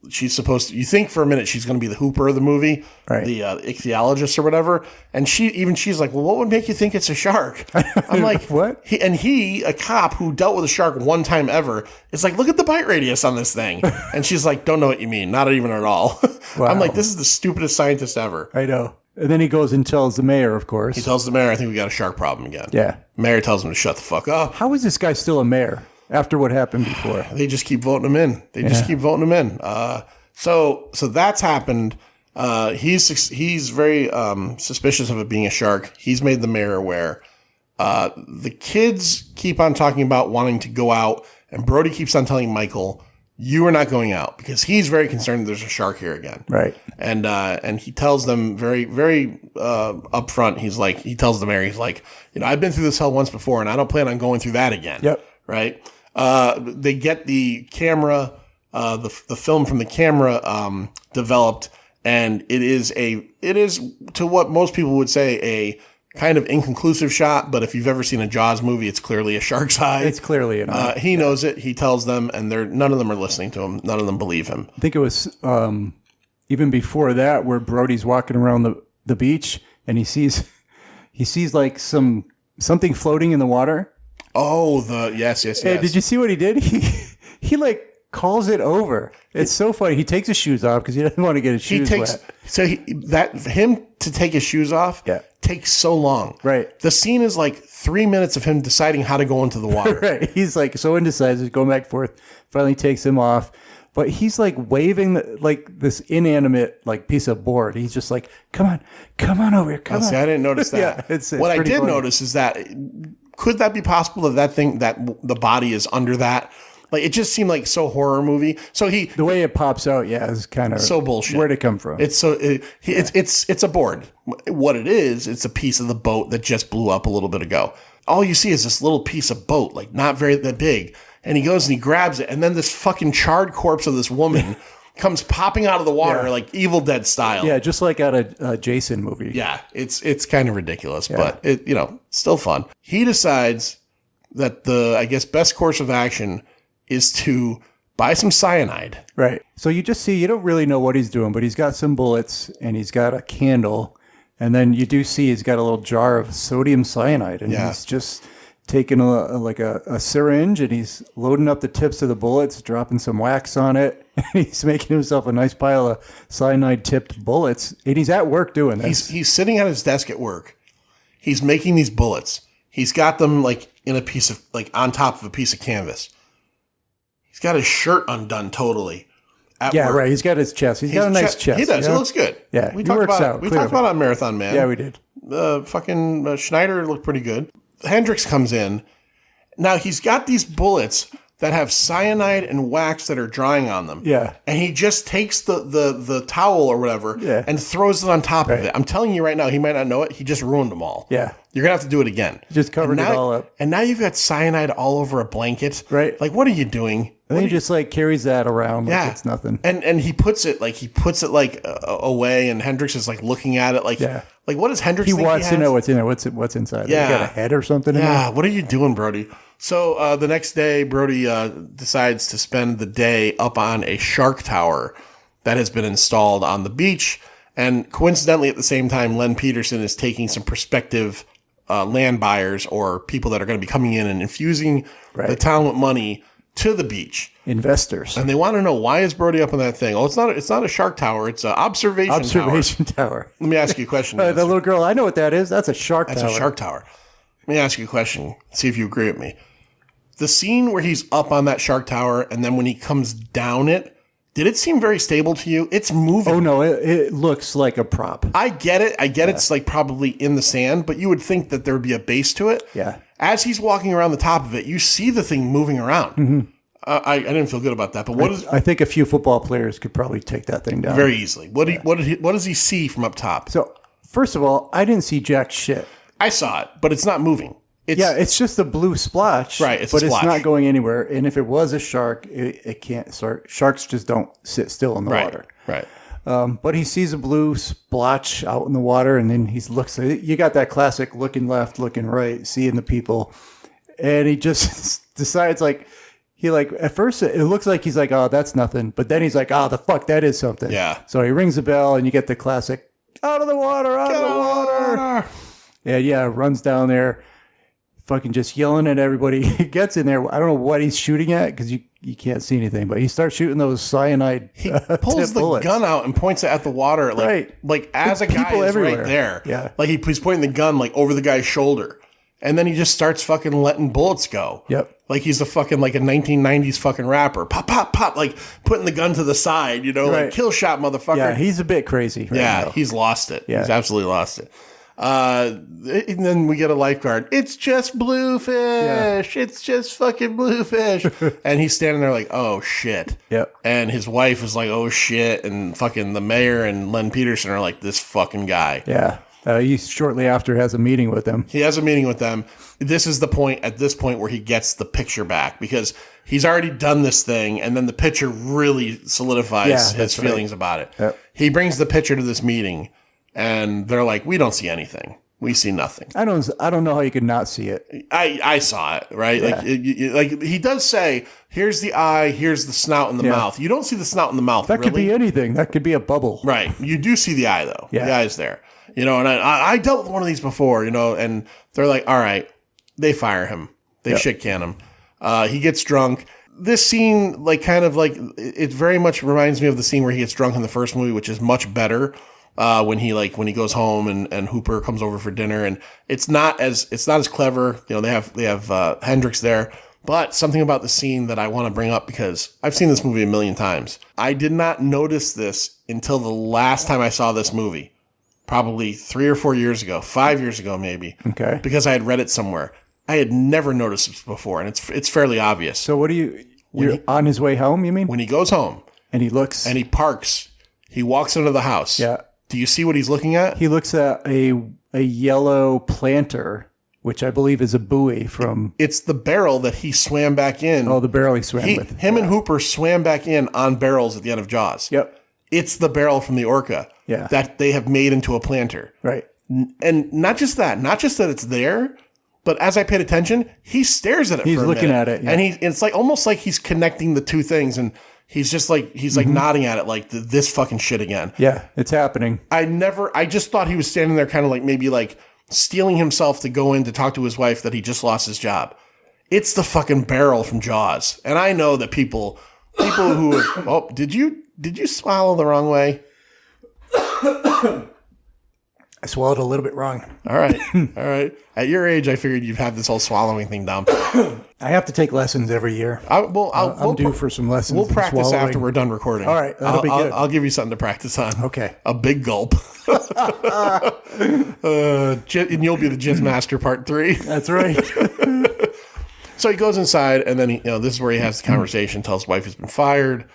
A: she's supposed to. You think for a minute she's going to be the Hooper of the movie,
C: right?
A: The ichthyologist or whatever. And she's like, well, what would make you think it's a shark? I'm like,
C: what?
A: He, a cop who dealt with a shark one time ever, is like, look at the bite radius on this thing. And she's like, don't know what you mean, not even at all. Wow. I'm like, this is the stupidest scientist ever.
C: I know. And then he goes and tells the mayor, of course.
A: He tells the mayor, I think we got a shark problem again.
C: Yeah.
A: Mayor tells him to shut the fuck up.
C: How is this guy still a mayor after what happened before?
A: They just keep voting him in. So that's happened. He's very suspicious of it being a shark. He's made the mayor aware. The kids keep on talking about wanting to go out, and Brody keeps on telling Michael, you are not going out, because he's very concerned there's a shark here again.
C: Right.
A: And he tells them very, very upfront. He tells the mayor, he's like, I've been through this hell once before, and I don't plan on going through that again.
C: Yep.
A: Right. They get the camera, the film from the camera developed, and it is to what most people would say a kind of inconclusive shot, but if you've ever seen a Jaws movie, it's clearly a shark's eye.
C: It's clearly an eye.
A: He knows it. He tells them, and none of them are listening to him. None of them believe him.
C: I think it was even before that where Brody's walking around the beach and he sees like something floating in the water.
A: Oh, yes.
C: Hey, did you see what he did? He like calls it over. It's so funny. He takes his shoes off because he doesn't want to get his shoes wet.
A: So him to take his shoes off takes so long.
C: Right.
A: The scene is like 3 minutes of him deciding how to go into the water.
C: Right. He's like so indecisive, going back and forth. Finally takes him off. But he's like waving this inanimate like piece of board. He's just like, come on over here. Come on.
A: See, I didn't notice that.
C: It's
A: what I did
C: funny.
A: Notice is that could that be possible that the body is under that? Like, it just seemed like so horror movie. So the
C: way it pops out, is kind of
A: so bullshit.
C: Where'd it come from?
A: It's it's a board. What it is, it's a piece of the boat that just blew up a little bit ago. All you see is this little piece of boat, like not very that big. And he goes and he grabs it, and then this fucking charred corpse of this woman comes popping out of the water like Evil Dead style.
C: Yeah, just like out of a Jason movie.
A: Yeah, it's kind of ridiculous, but it still fun. He decides that the best course of action is to buy some cyanide.
C: Right. So you don't really know what he's doing, but he's got some bullets and he's got a candle. And then you do see he's got a little jar of sodium cyanide, and he's just taking a syringe and he's loading up the tips of the bullets, dropping some wax on it. And he's making himself a nice pile of cyanide tipped bullets. And he's at work doing this.
A: He's sitting at his desk at work. He's making these bullets. He's got them like in a piece of on top of a piece of canvas. He's got his shirt undone totally.
C: Yeah, right. He's got his chest. He's got a nice chest.
A: He does. It looks good.
C: Yeah,
A: we talked about it on Marathon Man.
C: Yeah, we did.
A: Schneider looked pretty good. Hendricks comes in. Now he's got these bullets that have cyanide and wax that are drying on them.
C: Yeah.
A: And he just takes the towel or whatever and throws it on top of it. I'm telling you right now, he might not know it. He just ruined them all.
C: Yeah.
A: You're going to have to do it again.
C: Just covered it all up.
A: And now you've got cyanide all over a blanket.
C: Right.
A: Like, what are you doing?
C: And he just carries that around like it's nothing.
A: And he puts it away, and Hendricks is looking at it like what does Hendricks think
C: he wants to know what's in it, what's inside.
A: Yeah.
C: You got a head or something in there?
A: What are you doing, Brody? So the next day, Brody decides to spend the day up on a shark tower that has been installed on the beach. And coincidentally, at the same time, Len Peterson is taking some prospective land buyers or people that are going to be coming in and infusing the town with money to the beach.
C: Investors.
A: And they want to know, why is Brody up on that thing? Oh, it's not a shark tower. It's an observation
C: tower.
A: Let me ask you a question.
C: The little girl, I know what that is. That's a shark tower.
A: That's a shark tower. Let me ask you a question. See if you agree with me. The scene where he's up on that shark tower and then when he comes down it, Did it seem very stable to you? It's moving.
C: Oh no, it looks like a prop.
A: I get it. It's like probably in the sand, but you would think that there would be a base to it.
C: Yeah.
A: As he's walking around the top of it, you see the thing moving around.
C: Mm-hmm.
A: I didn't feel good about that. But
C: I think a few football players could probably take that thing down
A: very easily. What does he see from up top?
C: So first of all, I didn't see jack shit.
A: I saw it, but it's not moving.
C: It's just a blue splotch,
A: right?
C: It's not going anywhere. And if it was a shark, it can't. Sharks just don't sit still in the water,
A: right?
C: But he sees a blue splotch out in the water, and then he looks. You got that classic looking left, looking right, seeing the people, and he just decides at first it looks like he's like, oh, that's nothing, but then he's like, oh, the fuck, that is something.
A: Yeah.
C: So he rings the bell, and you get the classic, out of the water, out of the water. Yeah, runs down there. Fucking just yelling at everybody. He gets in there. I don't know what he's shooting at because you can't see anything, but he starts shooting those cyanide.
A: He pulls the
C: bullets.
A: gun out and points it at the water, like as a guy is
C: everywhere.
A: right there.
C: Yeah,
A: like he's pointing the gun like over the guy's shoulder, and then he just starts fucking letting bullets go.
C: Yep.
A: Like he's a fucking like a 1990s fucking rapper. Pop, pop, pop. Like putting the gun to the side. Like kill shot, motherfucker.
C: Yeah, he's a bit crazy. Right now.
A: He's lost it.
C: Yeah.
A: He's absolutely lost it. And then we get a lifeguard. It's just bluefish. Yeah. It's just fucking bluefish. And he's standing there like, oh shit.
C: Yep.
A: And his wife is like, oh shit. And fucking the mayor and Len Peterson are like, this fucking guy.
C: Yeah. He shortly after has a meeting with them.
A: He has a meeting with them. This is at this point where he gets the picture back because he's already done this thing. And then the picture really solidifies his feelings about it.
C: Yep.
A: He brings the picture to this meeting. And they're like, we don't see anything. We see nothing.
C: I don't know how you could not see it.
A: I saw it, right?
C: Yeah.
A: Like he does say, here's the eye, here's the snout and the mouth. You don't see the snout and the mouth.
C: That could be anything. That could be a bubble.
A: Right. You do see the eye though.
C: Yeah.
A: The eye's there. And I dealt with one of these before, and they're like, all right, they fire him. They shit can him. He gets drunk. This scene, it very much reminds me of the scene where he gets drunk in the first movie, which is much better. When he goes home and Hooper comes over for dinner, and it's not as clever. They have Hendrix there, but something about the scene that I want to bring up because I've seen this movie a million times. I did not notice this until the last time I saw this movie, probably 3 or 4 years ago, 5 years ago maybe.
C: Okay. Because
A: I had read it somewhere. I had never noticed this before, and it's fairly obvious.
C: So what you're on his way home, you mean?
A: When he goes home
C: and he looks
A: and he parks, he walks into the house.
C: Yeah.
A: Do you see what he's looking at?
C: He looks at a yellow planter, which I believe is a buoy from...
A: It's the barrel that he swam back in.
C: Oh, the barrel he swam with.
A: Him and Hooper swam back in on barrels at the end of Jaws.
C: Yep.
A: It's the barrel from the orca that they have made into a planter.
C: Right.
A: And not just that it's there, but as I paid attention, he stares at it for a minute.
C: He's looking at it. Yeah.
A: And it's like almost like he's connecting the two things, and he's just like, nodding at it like this fucking shit again.
C: Yeah, it's happening.
A: I just thought he was standing there kind of like maybe like steeling himself to go in to talk to his wife that he just lost his job. It's the fucking barrel from Jaws. And I know that people who have, did you swallow the wrong way?
C: I swallowed a little bit wrong.
A: All right. At your age, I figured you'd have this whole swallowing thing down.
C: I have to take lessons every year. I'm due for some lessons.
A: We'll practice after we're done recording.
C: All right, that'll be good.
A: I'll give you something to practice on.
C: Okay.
A: A big gulp. And you'll be the Jizz Master Part 3.
C: That's right.
A: So he goes inside, and then this is where he has the conversation, tells his wife he's been fired.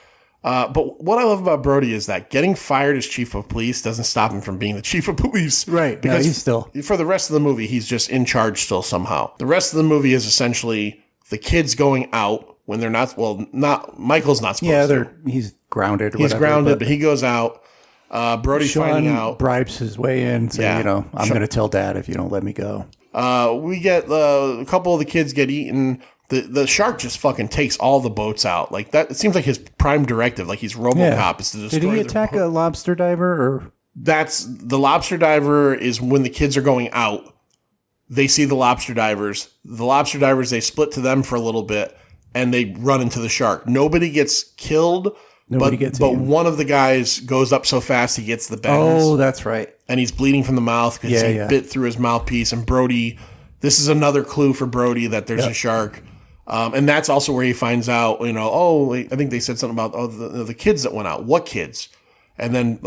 A: But what I love about Brody is that getting fired as chief of police doesn't stop him from being the chief of police.
C: Right.
A: Because
C: he's still...
A: For the rest of the movie, he's just in charge still somehow. The rest of the movie is essentially the kids going out when they're not... Well, Michael's not supposed to.
C: He's grounded.
A: He's grounded, but he goes out. Brody's finding out.
C: Bribes his way in, saying, I'm going to tell Dad if you don't let me go.
A: We get a couple of the kids get eaten. The shark just fucking takes all the boats out. Like that, it seems like his prime directive, like he's RoboCop, is to destroy.
C: Did he attack a lobster diver? Or
A: that's the lobster diver is when the kids are going out. They see the lobster divers. The lobster divers, they split to them for a little bit and they run into the shark. Nobody gets killed. But one of the guys goes up so fast he gets the bends.
C: Oh, that's right.
A: And he's bleeding from the mouth because he bit through his mouthpiece. And Brody, this is another clue for Brody that there's a shark. And that's also where he finds out, I think they said something about the kids that went out. What kids? And then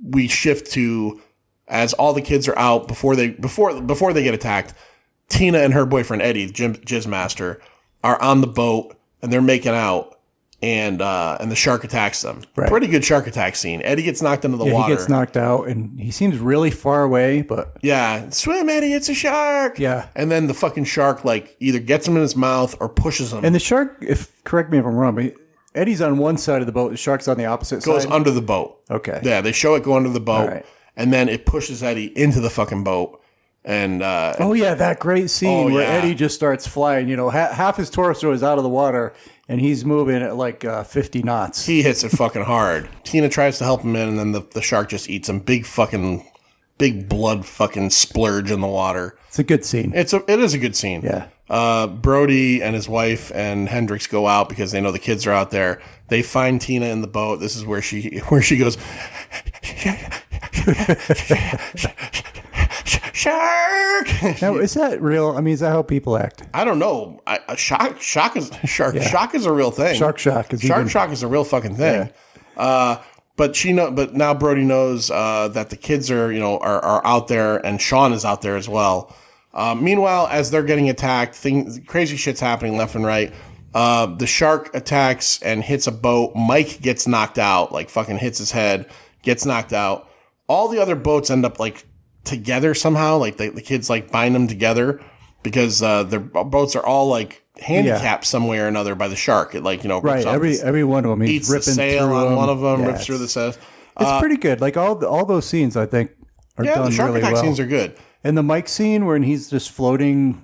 A: we shift to as all the kids are out before they get attacked. Tina and her boyfriend Eddie, Jizzmaster, are on the boat and they're making out. And the shark attacks them. Right. Pretty good shark attack scene. Eddie gets knocked into the water.
C: He gets knocked out, and he seems really far away. But
A: swim, Eddie! It's a shark.
C: Yeah,
A: and then the fucking shark either gets him in his mouth or pushes him.
C: And the shark, correct me if I'm wrong, but Eddie's on one side of the boat. The shark's on the opposite side.
A: Goes under the boat.
C: Okay.
A: Yeah, they show it go under the boat, and then it pushes Eddie into the fucking boat. And
C: that great scene where Eddie just starts flying. Half his torso is out of the water. And he's moving at like 50 knots.
A: He hits it fucking hard. Tina tries to help him in, and then the shark just eats him. Big blood fucking splurge in the water.
C: It's a good scene.
A: It is a good scene.
C: Yeah.
A: Brody and his wife and Hendrix go out because they know the kids are out there. They find Tina in the boat. This is where she goes, shark.
C: Now, is that real? I mean, is that how people act?
A: I don't know. Shock is a real thing.
C: Shock
A: is a real fucking thing. Yeah. But now Brody knows that the kids are out there, and Sean is out there as well. Meanwhile, as they're getting attacked, crazy shit's happening left and right. The shark attacks and hits a boat. Mike gets knocked out, fucking hits his head, gets knocked out. All the other boats end up together somehow. The kids bind them together because their boats are all handicapped some way or another by the shark. It
C: right. Every one of them
A: eats the sail on one of them, rips through the sail.
C: It's pretty good. All those scenes I think are done
A: the shark
C: really
A: attack
C: well.
A: Scenes are good.
C: And the Mike scene when he's just floating,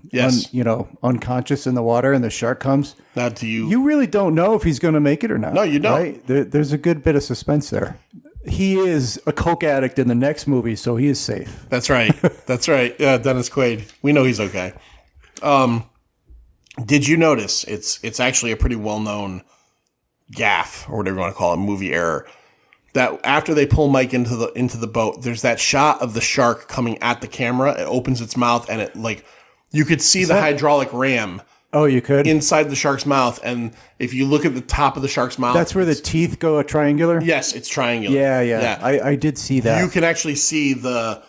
C: unconscious in the water, and the shark comes.
A: Now,
C: you really don't know if he's going to make it or not.
A: No, you don't.
C: Right? There's a good bit of suspense there. He is a coke addict in the next movie, so he is safe.
A: That's right. That's right. Yeah, Dennis Quaid. We know he's okay. Did you notice it's actually a pretty well-known gaffe, or whatever you want to call it, movie error, that after they pull Mike into the boat, there's that shot of the shark coming at the camera. It opens its mouth, and it you could see the hydraulic ram.
C: Oh, you could?
A: Inside the shark's mouth. And if you look at the top of the shark's mouth.
C: That's where the teeth go triangular?
A: Yes, it's triangular.
C: Yeah. I did see that.
A: You can actually see the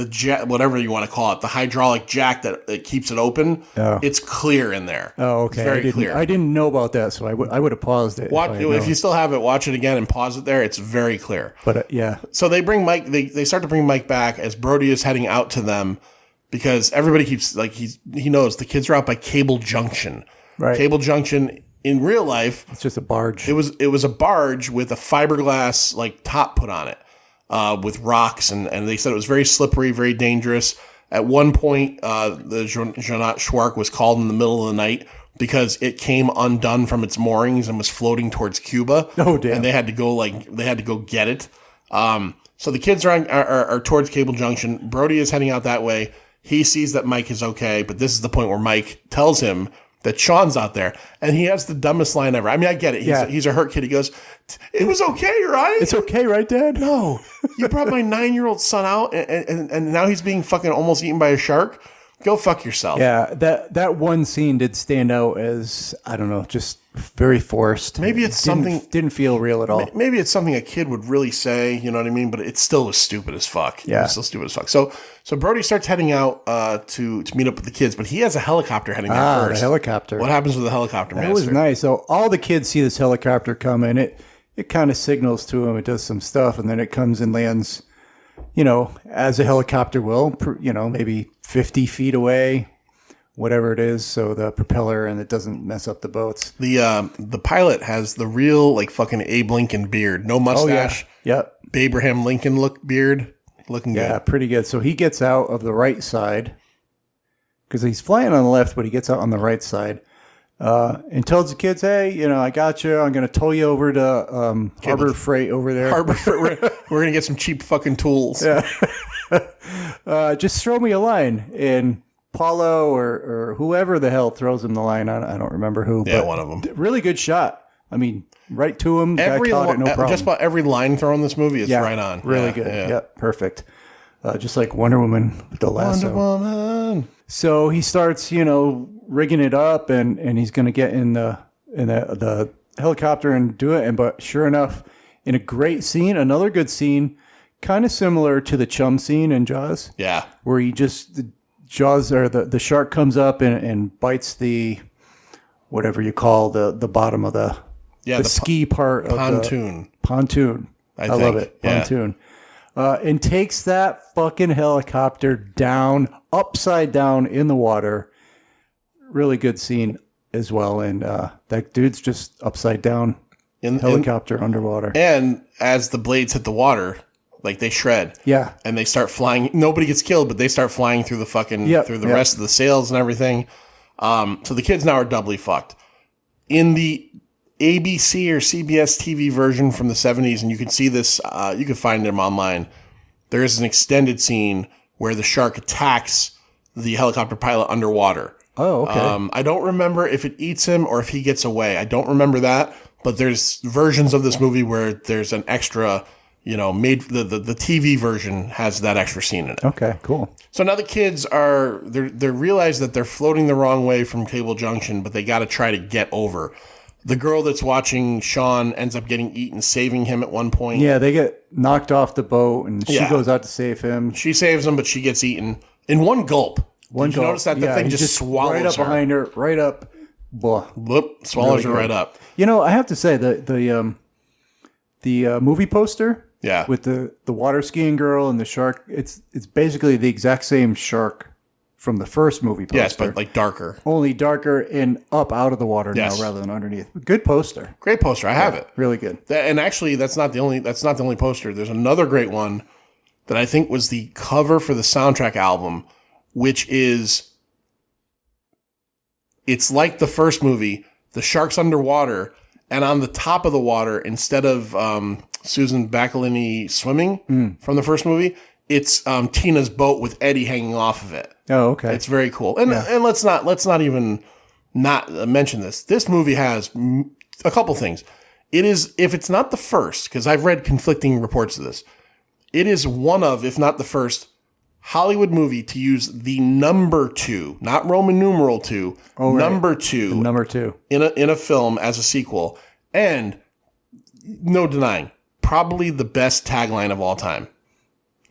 A: jack, whatever you want to call it, the hydraulic jack that keeps it open. Oh. It's clear in there.
C: Oh, okay.
A: It's very clear.
C: I didn't know about that, so I would have paused it.
A: If you still have it, watch it again and pause it there. It's very clear.
C: But yeah.
A: So they bring Mike, they start to bring Mike back as Brody is heading out to them. Because everybody keeps he knows the kids are out by Cable Junction.
C: Right.
A: Cable Junction in real life.
C: It's just a barge.
A: It was a barge with a fiberglass top put on it, with rocks, and they said it was very slippery, very dangerous. At one point, the Jeanette Schwark was called in the middle of the night because it came undone from its moorings and was floating towards Cuba.
C: Oh damn!
A: And they had to go get it. So the kids are towards Cable Junction. Brody is heading out that way. He sees that Mike is okay, but this is the point where Mike tells him that Sean's out there, and he has the dumbest line ever. I mean, I get it. He's a hurt kid. He goes, "It was okay, right?
C: It's okay, right, Dad?
A: No, you brought my 9-year-old son out, and now he's being fucking almost eaten by a shark. Go fuck yourself."
C: Yeah, that one scene did stand out as, I don't know, just very forced.
A: Maybe it's something
C: didn't feel real at all.
A: Maybe it's something a kid would really say, you know what I mean? But it still was stupid as fuck.
C: Yeah,
A: it's still stupid as fuck. So Brody starts heading out to meet up with the kids, but he has a helicopter heading there first.
C: The helicopter.
A: What happens with the helicopter?
C: That was nice. So all the kids see this helicopter come, and it kind of signals to them. It does some stuff, and then it comes and lands, as a helicopter will, maybe 50 feet away, whatever it is, so the propeller, and it doesn't mess up the boats.
A: The pilot has the real fucking Abe Lincoln beard, no mustache.
C: Oh, yeah. Yep.
A: Abraham Lincoln look beard, looking good.
C: Yeah, pretty good. So he gets out of the right side because he's flying on the left, but he gets out on the right side and tells the kids, "Hey, I got you. I'm going to tow you over to Harbor Freight over there.
A: Harbor Freight. We're going to get some cheap fucking tools.
C: Yeah. Just throw me a line." And Paulo or whoever the hell throws him the line, I don't remember who.
A: Yeah,
C: but
A: one of them.
C: Really good shot. I mean, right to him. Guy caught it, no problem.
A: Just about every line thrown in this movie is right on.
C: Really good. Yeah, perfect. just like Wonder Woman with the lasso.
A: Wonder Woman.
C: So he starts, rigging it up, and he's going to get in the helicopter and do it. But sure enough, in a great scene, another good scene, kind of similar to the chum scene in Jaws.
A: Yeah.
C: Where the shark comes up and bites the, whatever you call the bottom of the ski part
A: pontoon.
C: of the pontoon. I love it.
A: Yeah.
C: Pontoon. And takes that fucking helicopter down, upside down in the water. Really good scene as well. And that dude's just upside down in helicopter underwater.
A: And as the blades hit the water, like they shred.
C: Yeah.
A: And they start flying. Nobody gets killed, but they start flying through the fucking, through the rest of the sails and everything. So the kids now are doubly fucked. In the ABC or CBS TV version from the 70s, and you can see this, you can find them online. There is an extended scene where the shark attacks the helicopter pilot underwater.
C: Oh, okay.
A: I don't remember if it eats him or if he gets away. I don't remember that, but there's versions of this movie where there's an extra, made the TV version has that extra scene in it.
C: Okay, cool.
A: So now the kids they realize that they're floating the wrong way from Cable Junction, but they got to try to get over. The girl that's watching Sean ends up getting eaten, saving him at one point.
C: Yeah, they get knocked off the boat, and she goes out to save him.
A: She saves him, but she gets eaten in one gulp. Did you notice that the thing just swallows
C: right up
A: her?
C: behind her, right up. Blah.
A: Whoop, swallows her right up.
C: I have to say the movie poster, with the water skiing girl and the shark, it's basically the exact same shark from the first movie poster.
A: Yes, but like darker.
C: Only darker and up out of the water now rather than underneath. Good poster.
A: Great poster. I have it.
C: Really good.
A: And actually, that's not the only poster. There's another great one that I think was the cover for the soundtrack album, which is, it's like the first movie. The shark's underwater, and on the top of the water, instead of Susan Bacalini swimming from the first movie, it's Tina's boat with Eddie hanging off of it.
C: Oh, okay.
A: It's very cool. And let's not even not mention this. This movie has a couple things. It is, if it's not the first, because I've read conflicting reports of this, it is one of, if not the first, Hollywood movie to use the number 2, not Roman numeral 2, number 2,
C: number 2
A: in a film as a sequel, and no denying, probably the best tagline of all time.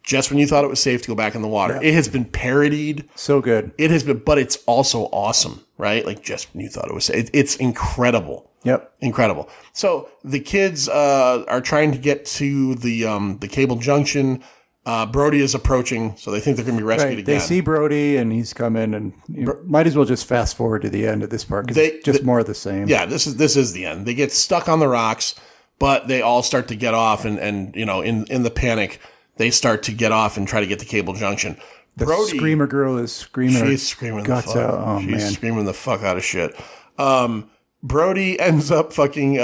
A: Just when you thought it was safe to go back in the water. Yeah. It has been parodied.
C: So good.
A: It has been, but it's also awesome, right? Like just when you thought it was safe. It's incredible.
C: Yep.
A: Incredible. So the kids are trying to get to the Cable Junction. Brody is approaching, so they think they're going to be rescued again.
C: They see Brody, and he's coming, and might as well just fast forward to the end of this part, because it's just more of the same.
A: Yeah, this is the end. They get stuck on the rocks, but they all start to get off, and in the panic, they start to get off and try to get to Cable Junction.
C: Brody, screamer girl is screaming.
A: She's screaming
C: guts
A: the fuck
C: out. Oh,
A: she's
C: man.
A: screaming the fuck out of shit. Brody ends up fucking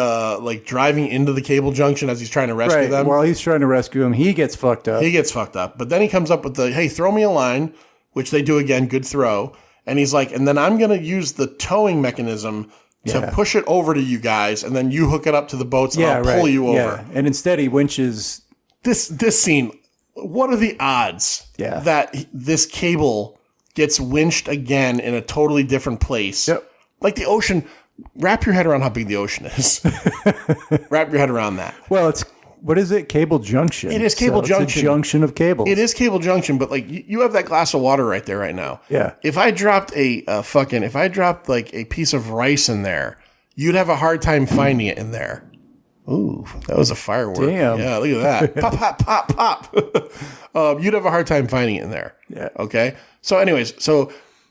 A: driving into the Cable Junction as he's trying to rescue them.
C: While he's trying to rescue him, he gets fucked up.
A: But then he comes up with the, hey, throw me a line, which they do again, good throw. And he's like, and then I'm going to use the towing mechanism to push it over to you guys, and then you hook it up to the boats, and I'll pull you over.
C: Yeah. And instead he winches.
A: This scene, what are the odds that this cable gets winched again in a totally different place?
C: Yep.
A: Like the ocean. Wrap your head around how big the ocean is. Wrap your head around that.
C: Well, it's, what is it? Cable Junction.
A: It is Cable Junction.
C: It's a junction of cables.
A: It is Cable Junction, but like you have that glass of water right there right now.
C: Yeah.
A: If I dropped if I dropped like a piece of rice in there, you'd have a hard time finding it in there. Ooh, that was a firework.
C: Damn.
A: Yeah, look at that. Pop, pop, pop, pop. You'd have a hard time finding it in there.
C: Yeah.
A: Okay. So anyways,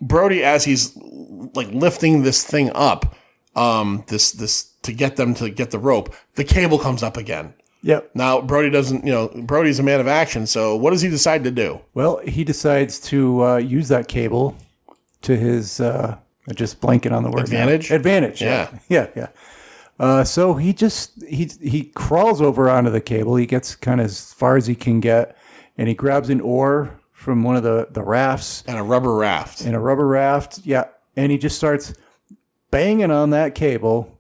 A: Brody, as he's like lifting this thing up, this to get them to get the rope, the cable comes up again.
C: Yep.
A: Now Brody Brody's a man of action. So what does he decide to do?
C: Well, he decides to use that cable to his just blanking on the word
A: advantage.
C: Now. Advantage. Yeah. So he crawls over onto the cable. He gets kind of as far as he can get, and he grabs an oar from one of the rafts.
A: And a rubber raft.
C: Yeah. And he just starts banging on that cable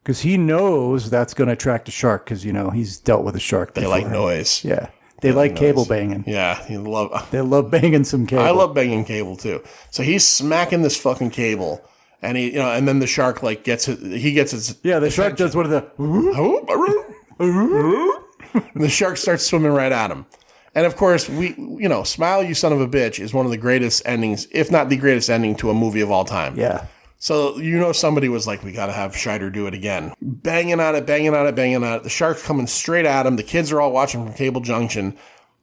C: because he knows that's going to attract a shark because, he's dealt with a shark before.
A: They like noise.
C: Yeah. They like cable banging.
A: Yeah,
C: They love banging some cable.
A: I love banging cable too. So he's smacking this fucking cable, and and then the shark like gets it. He gets his.
C: Yeah, the shark does one of the.
A: And the shark starts swimming right at him. And of course, Smile, You Son of a Bitch is one of the greatest endings, if not the greatest ending to a movie of all time.
C: Yeah.
A: So, somebody was like, we got to have Scheider do it again. Banging on it. The shark's coming straight at him. The kids are all watching from Cable Junction.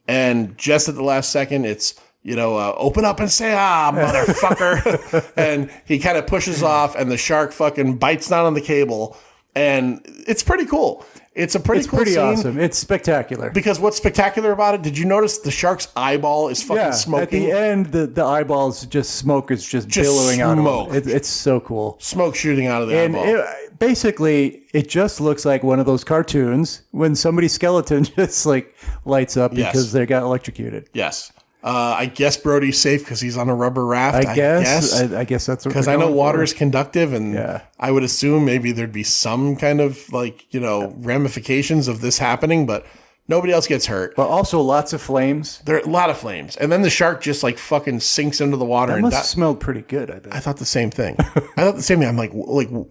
A: And just at the last second, it's, open up and say, motherfucker. And he kind of pushes off, and the shark fucking bites down on the cable. And it's pretty cool. It's pretty scene.
C: Awesome. It's spectacular.
A: Because what's spectacular about it, did you notice the shark's eyeball is fucking smoking?
C: At the end, the eyeballs smoke is just billowing out of it. It's so cool.
A: Smoke shooting out of the eyeball.
C: Basically, it just looks like one of those cartoons when somebody's skeleton just like lights up because they got electrocuted.
A: Yes. I guess Brody's safe because he's on a rubber raft.
C: I guess that's what.
A: Because I know water is conductive, and I would assume maybe there'd be some kind of ramifications of this happening, but nobody else gets hurt.
C: But also lots of flames.
A: There are a lot of flames, and then the shark just like fucking sinks into the water.
C: That must have smelled pretty good. I bet.
A: I thought the same thing. I'm like,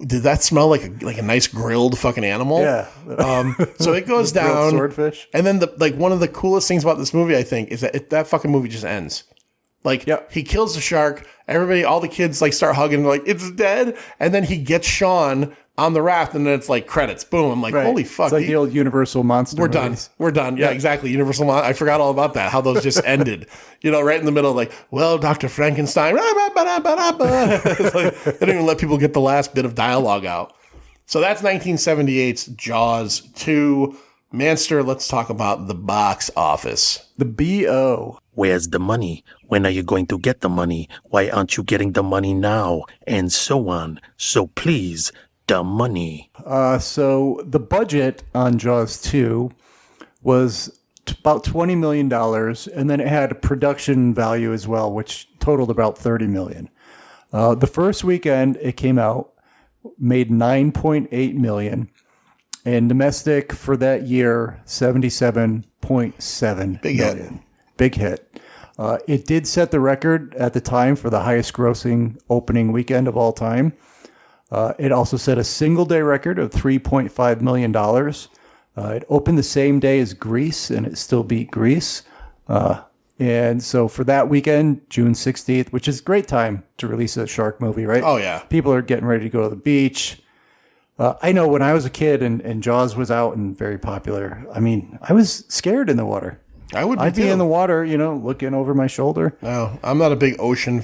A: did that smell like a nice grilled fucking animal?
C: Yeah.
A: So it goes down.
C: Swordfish.
A: And then one of the coolest things about this movie, I think, is that that fucking movie just ends. He kills the shark. Everybody, all the kids start hugging, like, it's dead. And then he gets Sean on the raft, and then it's like credits. Boom. I'm like, holy fuck.
C: It's like the old Universal monster movies.
A: We're done. Yeah, exactly. Universal monster. I forgot all about that, how those just ended. Right in the middle, like, well, Dr. Frankenstein. It's like, they don't even let people get the last bit of dialogue out. So that's 1978's Jaws 2. Manster, let's talk about the box office.
C: The BO.
F: Where's the money? When are you going to get the money? Why aren't you getting the money now? And so on. So please, the money.
C: So the budget on Jaws 2 was about $20 million, and then it had a production value as well, which totaled about $30 million. The first weekend it came out, made $9.8 million. And domestic for that year, $77.7 million. Big hit. It did set the record at the time for the highest grossing opening weekend of all time. It also set a single day record of $3.5 million. It opened the same day as Grease, and it still beat Grease. And so for that weekend, June 16th, which is a great time to release a shark movie, right?
A: Oh, yeah.
C: People are getting ready to go to the beach. I know when I was a kid and Jaws was out and very popular, I mean, I was scared in the water. I'd be in the water, looking over my shoulder.
A: No, I'm not a big ocean,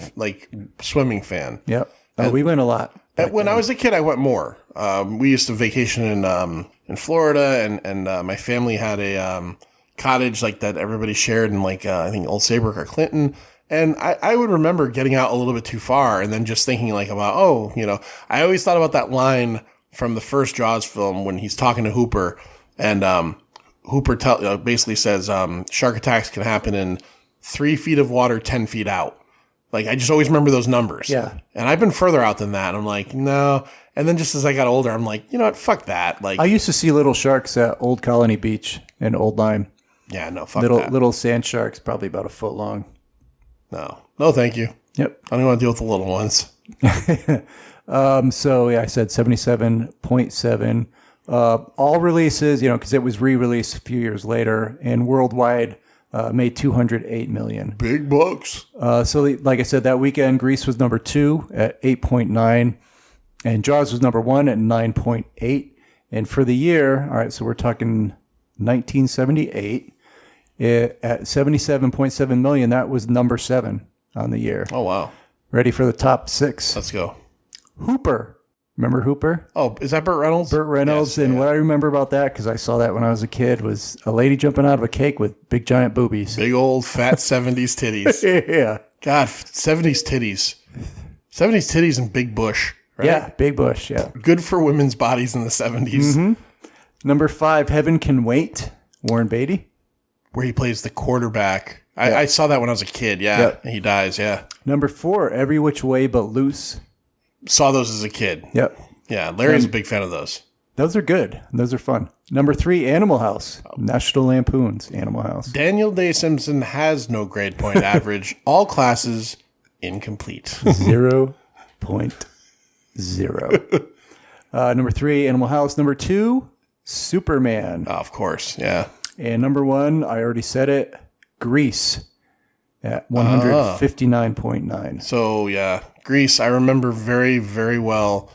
A: swimming fan.
C: Yep. We went a lot.
A: When I was a kid, I went more. We used to vacation in Florida, and my family had a cottage that everybody shared in I think Old Saybrook or Clinton. And I would remember getting out a little bit too far and then just thinking about, I always thought about that line from the first Jaws film when he's talking to Hooper, and Hooper basically says shark attacks can happen in 3 feet of water, 10 feet out. I just always remember those numbers.
C: Yeah.
A: And I've been further out than that. I'm like, no. And then just as I got older, I'm like, you know what? Fuck that.
C: I used to see little sharks at Old Colony Beach in Old Lime.
A: Yeah, no, fuck that.
C: Little sand sharks, probably about a foot long.
A: No, thank you.
C: Yep.
A: I don't want to deal with the little ones.
C: So yeah, I said 77.7. All releases, because it was re-released a few years later, and worldwide made $208 million.
A: Big bucks.
C: So like I said, that weekend, Grease was number 2 at 8.9, and Jaws was number 1 at 9.8. And for the year, all right, so we're talking 1978, at 77.7 million, that was number 7 on the year.
A: Oh, wow.
C: Ready for the top 6?
A: Let's go.
C: Hooper. Remember Hooper?
A: Oh, is that Burt Reynolds?
C: Burt Reynolds. Yes, and what I remember about that, because I saw that when I was a kid, was a lady jumping out of a cake with big giant boobies.
A: Big old fat 70s titties.
C: Yeah.
A: God, 70s titties. 70s titties and big bush. Right?
C: Yeah, big bush, yeah.
A: Good for women's bodies in the 70s.
C: Mm-hmm. Number 5, Heaven Can Wait. Warren Beatty.
A: Where he plays the quarterback. I saw that when I was a kid, yeah. Yep. And he dies, yeah.
C: Number 4, Every Which Way But Loose.
A: Saw those as a kid.
C: Yep.
A: Yeah, Larry's a big fan of those.
C: Those are good. Those are fun. Number 3, Animal House. National Lampoon's Animal House.
A: Daniel Day Simpson has no grade point average. All classes incomplete.
C: 0.0. Number 3, Animal House. Number 2, Superman.
A: Oh, of course, yeah.
C: And number 1, I already said it, Grease at 159.9.
A: So, yeah, Grease, I remember very, very well.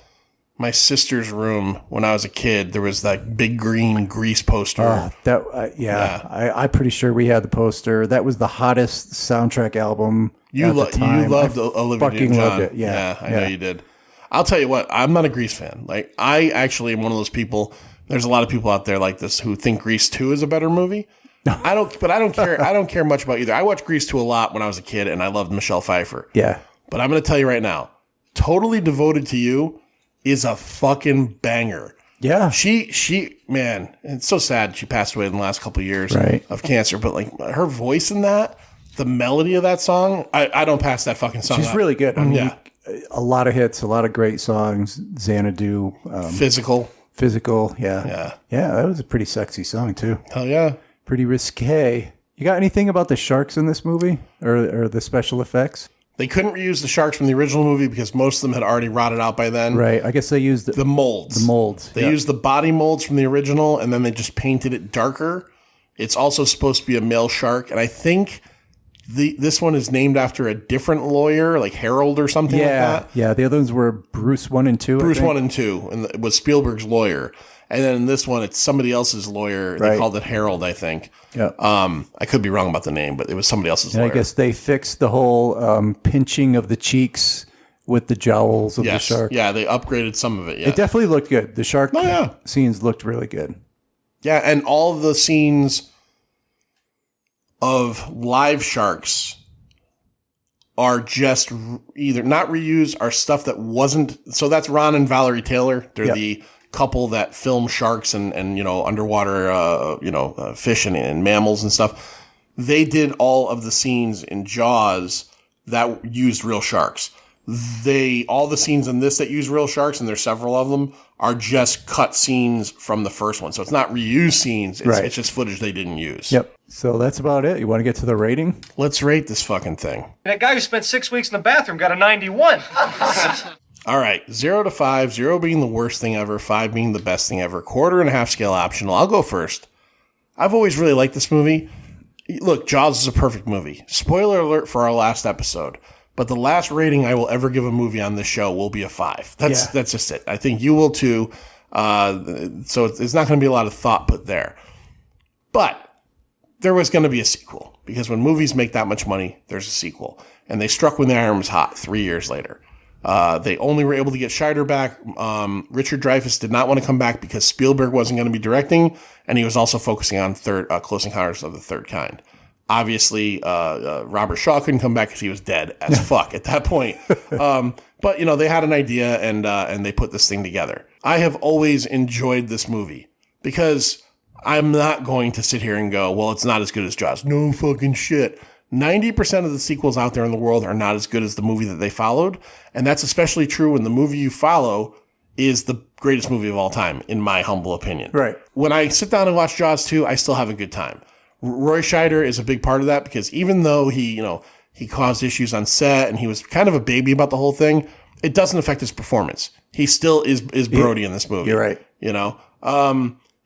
A: My sister's room when I was a kid, there was that big green Grease poster.
C: I'm pretty sure we had the poster. That was the hottest soundtrack album at the time.
A: You loved Olivia
C: fucking
A: Newton-John.
C: loved it. Yeah,
A: I know you did. I'll tell you what, I'm not a Grease fan. Like, I actually am one of those people. There's a lot of people out there like this who think Grease 2 is a better movie. I don't care. I don't care much about either. I watched Grease 2 a lot when I was a kid, and I loved Michelle Pfeiffer.
C: Yeah.
A: But I'm going to tell you right now, Totally Devoted to You is a fucking banger.
C: Yeah.
A: She, man, it's so sad she passed away in the last couple of years of cancer, but like her voice in that, the melody of that song, I don't pass that fucking song.
C: She's really good. I mean, a lot of hits, a lot of great songs. Xanadu. Physical. Yeah. Yeah, that was a pretty sexy song too.
A: Hell yeah.
C: Pretty risque. You got anything about the sharks in this movie or the special effects?
A: They couldn't reuse the sharks from the original movie because most of them had already rotted out by then.
C: Right. I guess they used
A: the molds. They used the body molds from the original, and then they just painted it darker. It's also supposed to be a male shark, and I think this one is named after a different lawyer, like Harold or something like that.
C: Yeah, the other ones were Bruce 1 and 2.
A: Bruce 1 and 2, and it was Spielberg's lawyer. And then in this one, it's somebody else's lawyer. They called it Harold, I think.
C: Yeah.
A: I could be wrong about the name, but it was somebody else's lawyer.
C: I guess they fixed the whole pinching of the cheeks with the jowls of the shark.
A: Yeah, they upgraded some of it. Yeah.
C: It definitely looked good. The shark scenes looked really good.
A: Yeah, and all the scenes of live sharks are just either not reused or stuff that wasn't. So that's Ron and Valerie Taylor. They're the couple that film sharks and underwater fish and mammals and stuff. They did all of the scenes in Jaws that used real sharks. All the scenes in this that use real sharks, and there's several of them, are just cut scenes from the first one. So it's not reused scenes. It's just footage they didn't use.
C: Yep. So that's about it. You want to get to the rating?
A: Let's rate this fucking thing.
G: That guy who spent 6 weeks in the bathroom got a 91.
A: All right, 0 to 5, 0 being the worst thing ever, 5 being the best thing ever, 1.5 scale optional. I'll go first. I've always really liked this movie. Look, Jaws is a perfect movie. Spoiler alert for our last episode, but the last rating I will ever give a movie on this show will be a 5. That's just it. I think you will too. So it's not going to be a lot of thought put there. But there was going to be a sequel, because when movies make that much money, there's a sequel. And they struck when the iron was hot 3 years later. They only were able to get Scheider back. Richard Dreyfuss did not want to come back because Spielberg wasn't going to be directing, and he was also focusing on Close Encounters of the Third Kind. Obviously, Robert Shaw couldn't come back because he was dead as fuck at that point. But they had an idea, and they put this thing together. I have always enjoyed this movie because I'm not going to sit here and go, well, it's not as good as Jaws. No fucking shit. 90% of the sequels out there in the world are not as good as the movie that they followed. And that's especially true when the movie you follow is the greatest movie of all time, in my humble opinion.
C: Right.
A: When I sit down and watch Jaws 2, I still have a good time. Roy Scheider is a big part of that, because even though he caused issues on set and he was kind of a baby about the whole thing, it doesn't affect his performance. He still is Brody in this movie.
C: You're right.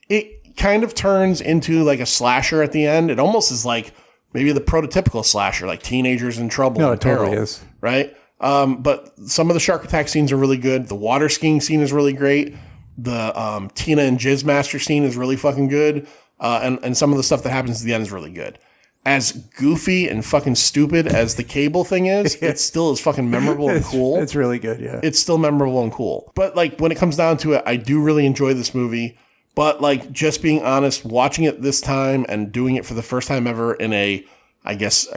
A: It kind of turns into like a slasher at the end. It almost is like maybe the prototypical slasher, like teenagers in trouble.
C: No, it totally is.
A: Right? But some of the shark attack scenes are really good. The water skiing scene is really great. The Tina and Jizzmaster scene is really fucking good. And some of the stuff that happens at the end is really good. As goofy and fucking stupid as the cable thing is, it still is fucking memorable and cool.
C: It's really good, yeah.
A: It's still memorable and cool. But like when it comes down to it, I do really enjoy this movie. But like, just being honest, watching it this time and doing it for the first time ever in a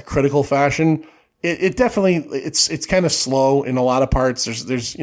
A: critical fashion, it definitely, it's kind of slow in a lot of parts. There's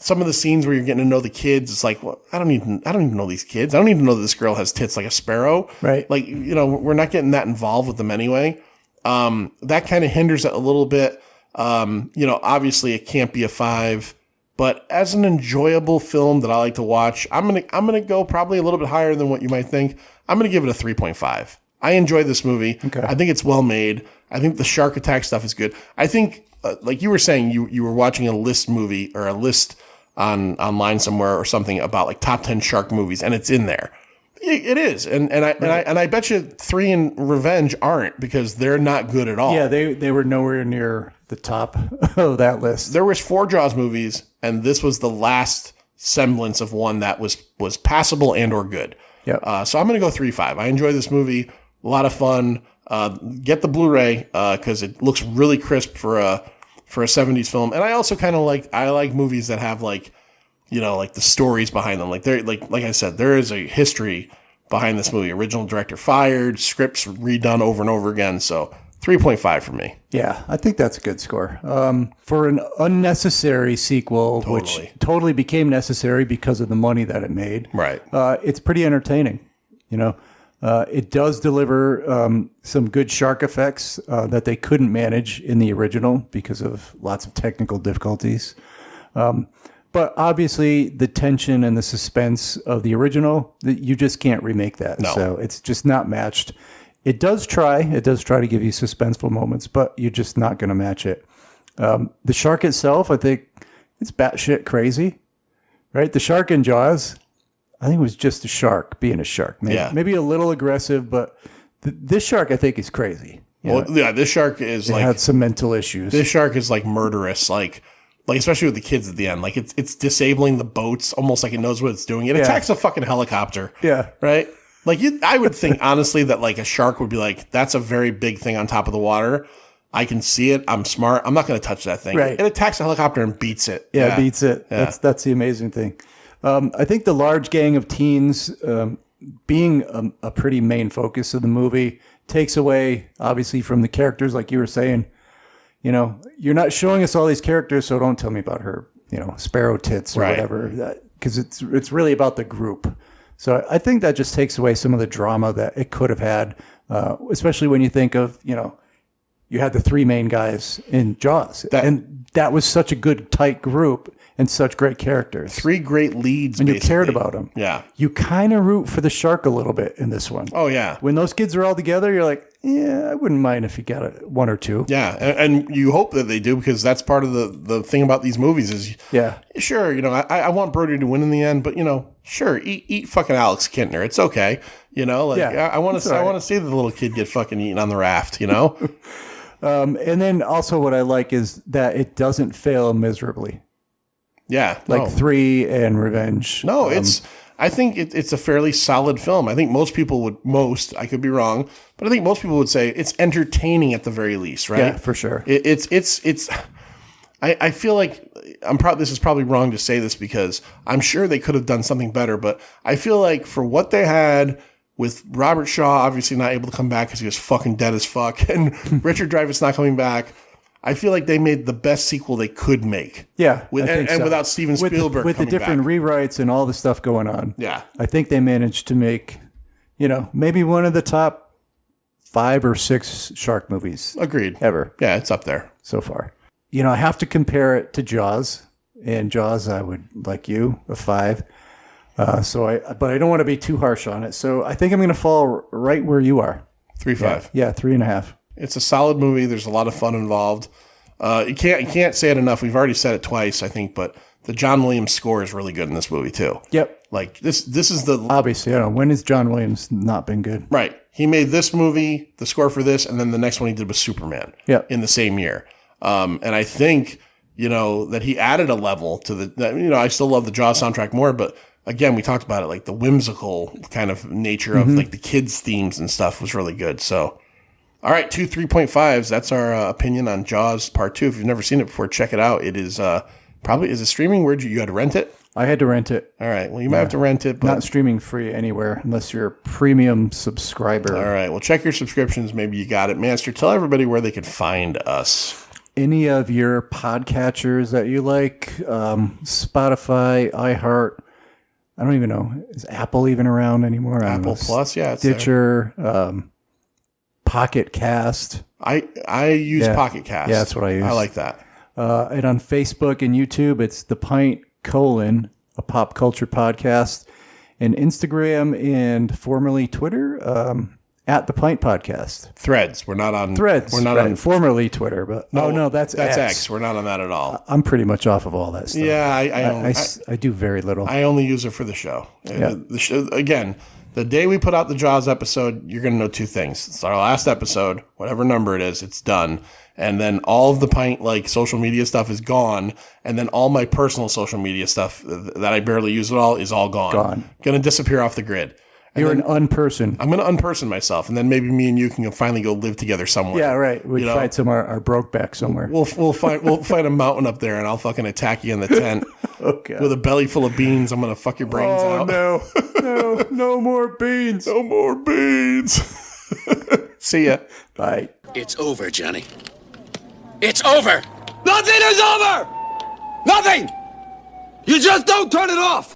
A: some of the scenes where you're getting to know the kids. It's like, well, I don't even know these kids. I don't even know that this girl has tits like a sparrow.
C: Right.
A: Like, we're not getting that involved with them anyway. That kind of hinders it a little bit. Obviously it can't be a 5. But as an enjoyable film that I like to watch, I'm gonna go probably a little bit higher than what you might think. I'm gonna give it a 3.5. I enjoyed this movie.
C: Okay.
A: I think it's well made. I think the shark attack stuff is good. I think, like you were saying, you were watching a list movie or a list online somewhere or something about like top 10 shark movies, and it's in there. It is, and I bet you 3 and Revenge aren't, because they're not good at all.
C: Yeah, they were nowhere near the top of that list.
A: There was 4 Jaws movies, and this was the last semblance of one that was passable and or good.
C: Yeah.
A: So I'm going to go 3.5. I enjoy this movie. A lot of fun. Get the Blu-ray because it looks really crisp for a 70s film. And I also kind of like movies that have like the stories behind them. Like I said, there is a history behind this movie. Original director fired, scripts redone over and over again. So 3.5 for me.
C: Yeah, I think that's a good score. For an unnecessary sequel, which totally became necessary because of the money that it made.
A: Right.
C: It's pretty entertaining. It does deliver some good shark effects that they couldn't manage in the original because of lots of technical difficulties. But obviously, the tension and the suspense of the original, you just can't remake that.
A: No.
C: So it's just not matched. It does try to give you suspenseful moments, but you're just not going to match it. The shark itself, I think it's batshit crazy, right? The shark in Jaws, I think it was just a shark being a shark. Maybe a little aggressive, but this shark, I think, is crazy.
A: This shark is
C: it had some mental issues.
A: This shark is like murderous, like especially with the kids at the end. Like it's disabling the boats, almost like it knows what it's doing. It attacks a fucking helicopter.
C: Yeah.
A: Right? Like I would think honestly that like a shark would be like, that's a very big thing on top of the water. I can see it. I'm smart. I'm not going to touch that thing.
C: Right.
A: It attacks a helicopter and beats it.
C: Yeah, beats it. Yeah. That's the amazing thing. I think the large gang of teens being a pretty main focus of the movie takes away, obviously, from the characters, like you were saying. You're not showing us all these characters, so don't tell me about her, sparrow tits or whatever, because it's really about the group. So I think that just takes away some of the drama that it could have had, especially when you think of, you had the 3 main guys in Jaws. And that was such a good, tight group and such great characters.
A: 3 great leads,
C: and
A: basically.
C: You cared about them.
A: Yeah.
C: You kind of root for the shark a little bit in this one.
A: Oh, yeah.
C: When those kids are all together, you're like, yeah, I wouldn't mind if you got 1 or 2.
A: Yeah, and you hope that they do, because that's part of the thing about these movies is, sure, I want Brody to win in the end, but sure, eat fucking Alex Kintner, it's okay, I want to see the little kid get fucking eaten on the raft,
C: And then also what I like is that it doesn't fail miserably.
A: Yeah,
C: like 3 and Revenge.
A: No, I think it's a fairly solid film. I think most people I could be wrong, but I think most people would say it's entertaining at the very least, right?
C: Yeah, for sure.
A: I feel like this is probably wrong to say this because I'm sure they could have done something better, but I feel like for what they had with Robert Shaw obviously not able to come back because he was fucking dead as fuck, and Richard Dreyfuss not coming back, I feel like they made the best sequel they could make.
C: Yeah.
A: And without Steven Spielberg
C: with the different rewrites and all the stuff going on.
A: Yeah.
C: I think they managed to make, maybe one of the top 5 or 6 shark movies.
A: Agreed.
C: Ever.
A: Yeah, it's up there.
C: So far. I have to compare it to Jaws. And Jaws, I would, like you, a 5. But I don't want to be too harsh on it. So I think I'm going to fall right where you are.
A: 3.5.
C: Yeah, 3.5.
A: It's a solid movie. There's a lot of fun involved. You can't say it enough. We've already said it twice, I think, but the John Williams score is really good in this movie too.
C: Yep.
A: Like this is the
C: obviously. I don't know, when has John Williams not been good?
A: Right. He made this movie, the score for this, and then the next one he did was Superman.
C: Yeah.
A: In the same year. And I think that he added a level to the. I still love the Jaws soundtrack more, but again, we talked about it, like the whimsical kind of nature of like the kids' themes and stuff was really good. So. All right, 2 3.5s. That's our opinion on Jaws Part 2. If you've never seen it before, check it out. It is is it streaming? Where'd you had to rent it?
C: I had to rent it.
A: All right. Well, you might have to rent it, but
C: not streaming free anywhere unless you're a premium subscriber.
A: All right. Well, check your subscriptions. Maybe you got it. Master, tell everybody where they could find us.
C: Any of your podcatchers that you like, Spotify, iHeart. I don't even know. Is Apple even around anymore?
A: Apple Plus, yeah.
C: Stitcher. Pocket Cast.
A: I use Pocket Cast.
C: Yeah, that's what I use.
A: I like that.
C: And on Facebook and YouTube, it's The Pint: a pop culture podcast. And Instagram and formerly Twitter, at The Pint Podcast.
A: Threads. We're not on
C: Threads.
A: We're not
C: right.
A: on
C: Formerly Twitter, but no, that's
A: X. We're not on that at all.
C: I'm pretty much off of all that stuff.
A: Yeah,
C: I do very little.
A: I only use it for the show.
C: Yeah.
A: The show, again, the day we put out the Jaws episode, you're going to know two things. It's our last episode, whatever number it is, it's done. And then all of the Pint social media stuff is gone. And then all my personal social media stuff that I barely use at all is all gone. Going to disappear off the grid. And
C: You're an unperson.
A: I'm going to unperson myself. And then maybe me and you can finally go live together somewhere.
C: Yeah, right. We find our broke back somewhere.
A: We'll find a mountain up there and I'll fucking attack you in the tent.
C: Okay.
A: With a belly full of beans. I'm going to fuck your brains out.
C: Oh, no more beans.
A: No more beans. See ya.
C: Bye.
E: It's over, Johnny. It's over! Nothing is over! Nothing! You just don't turn it off!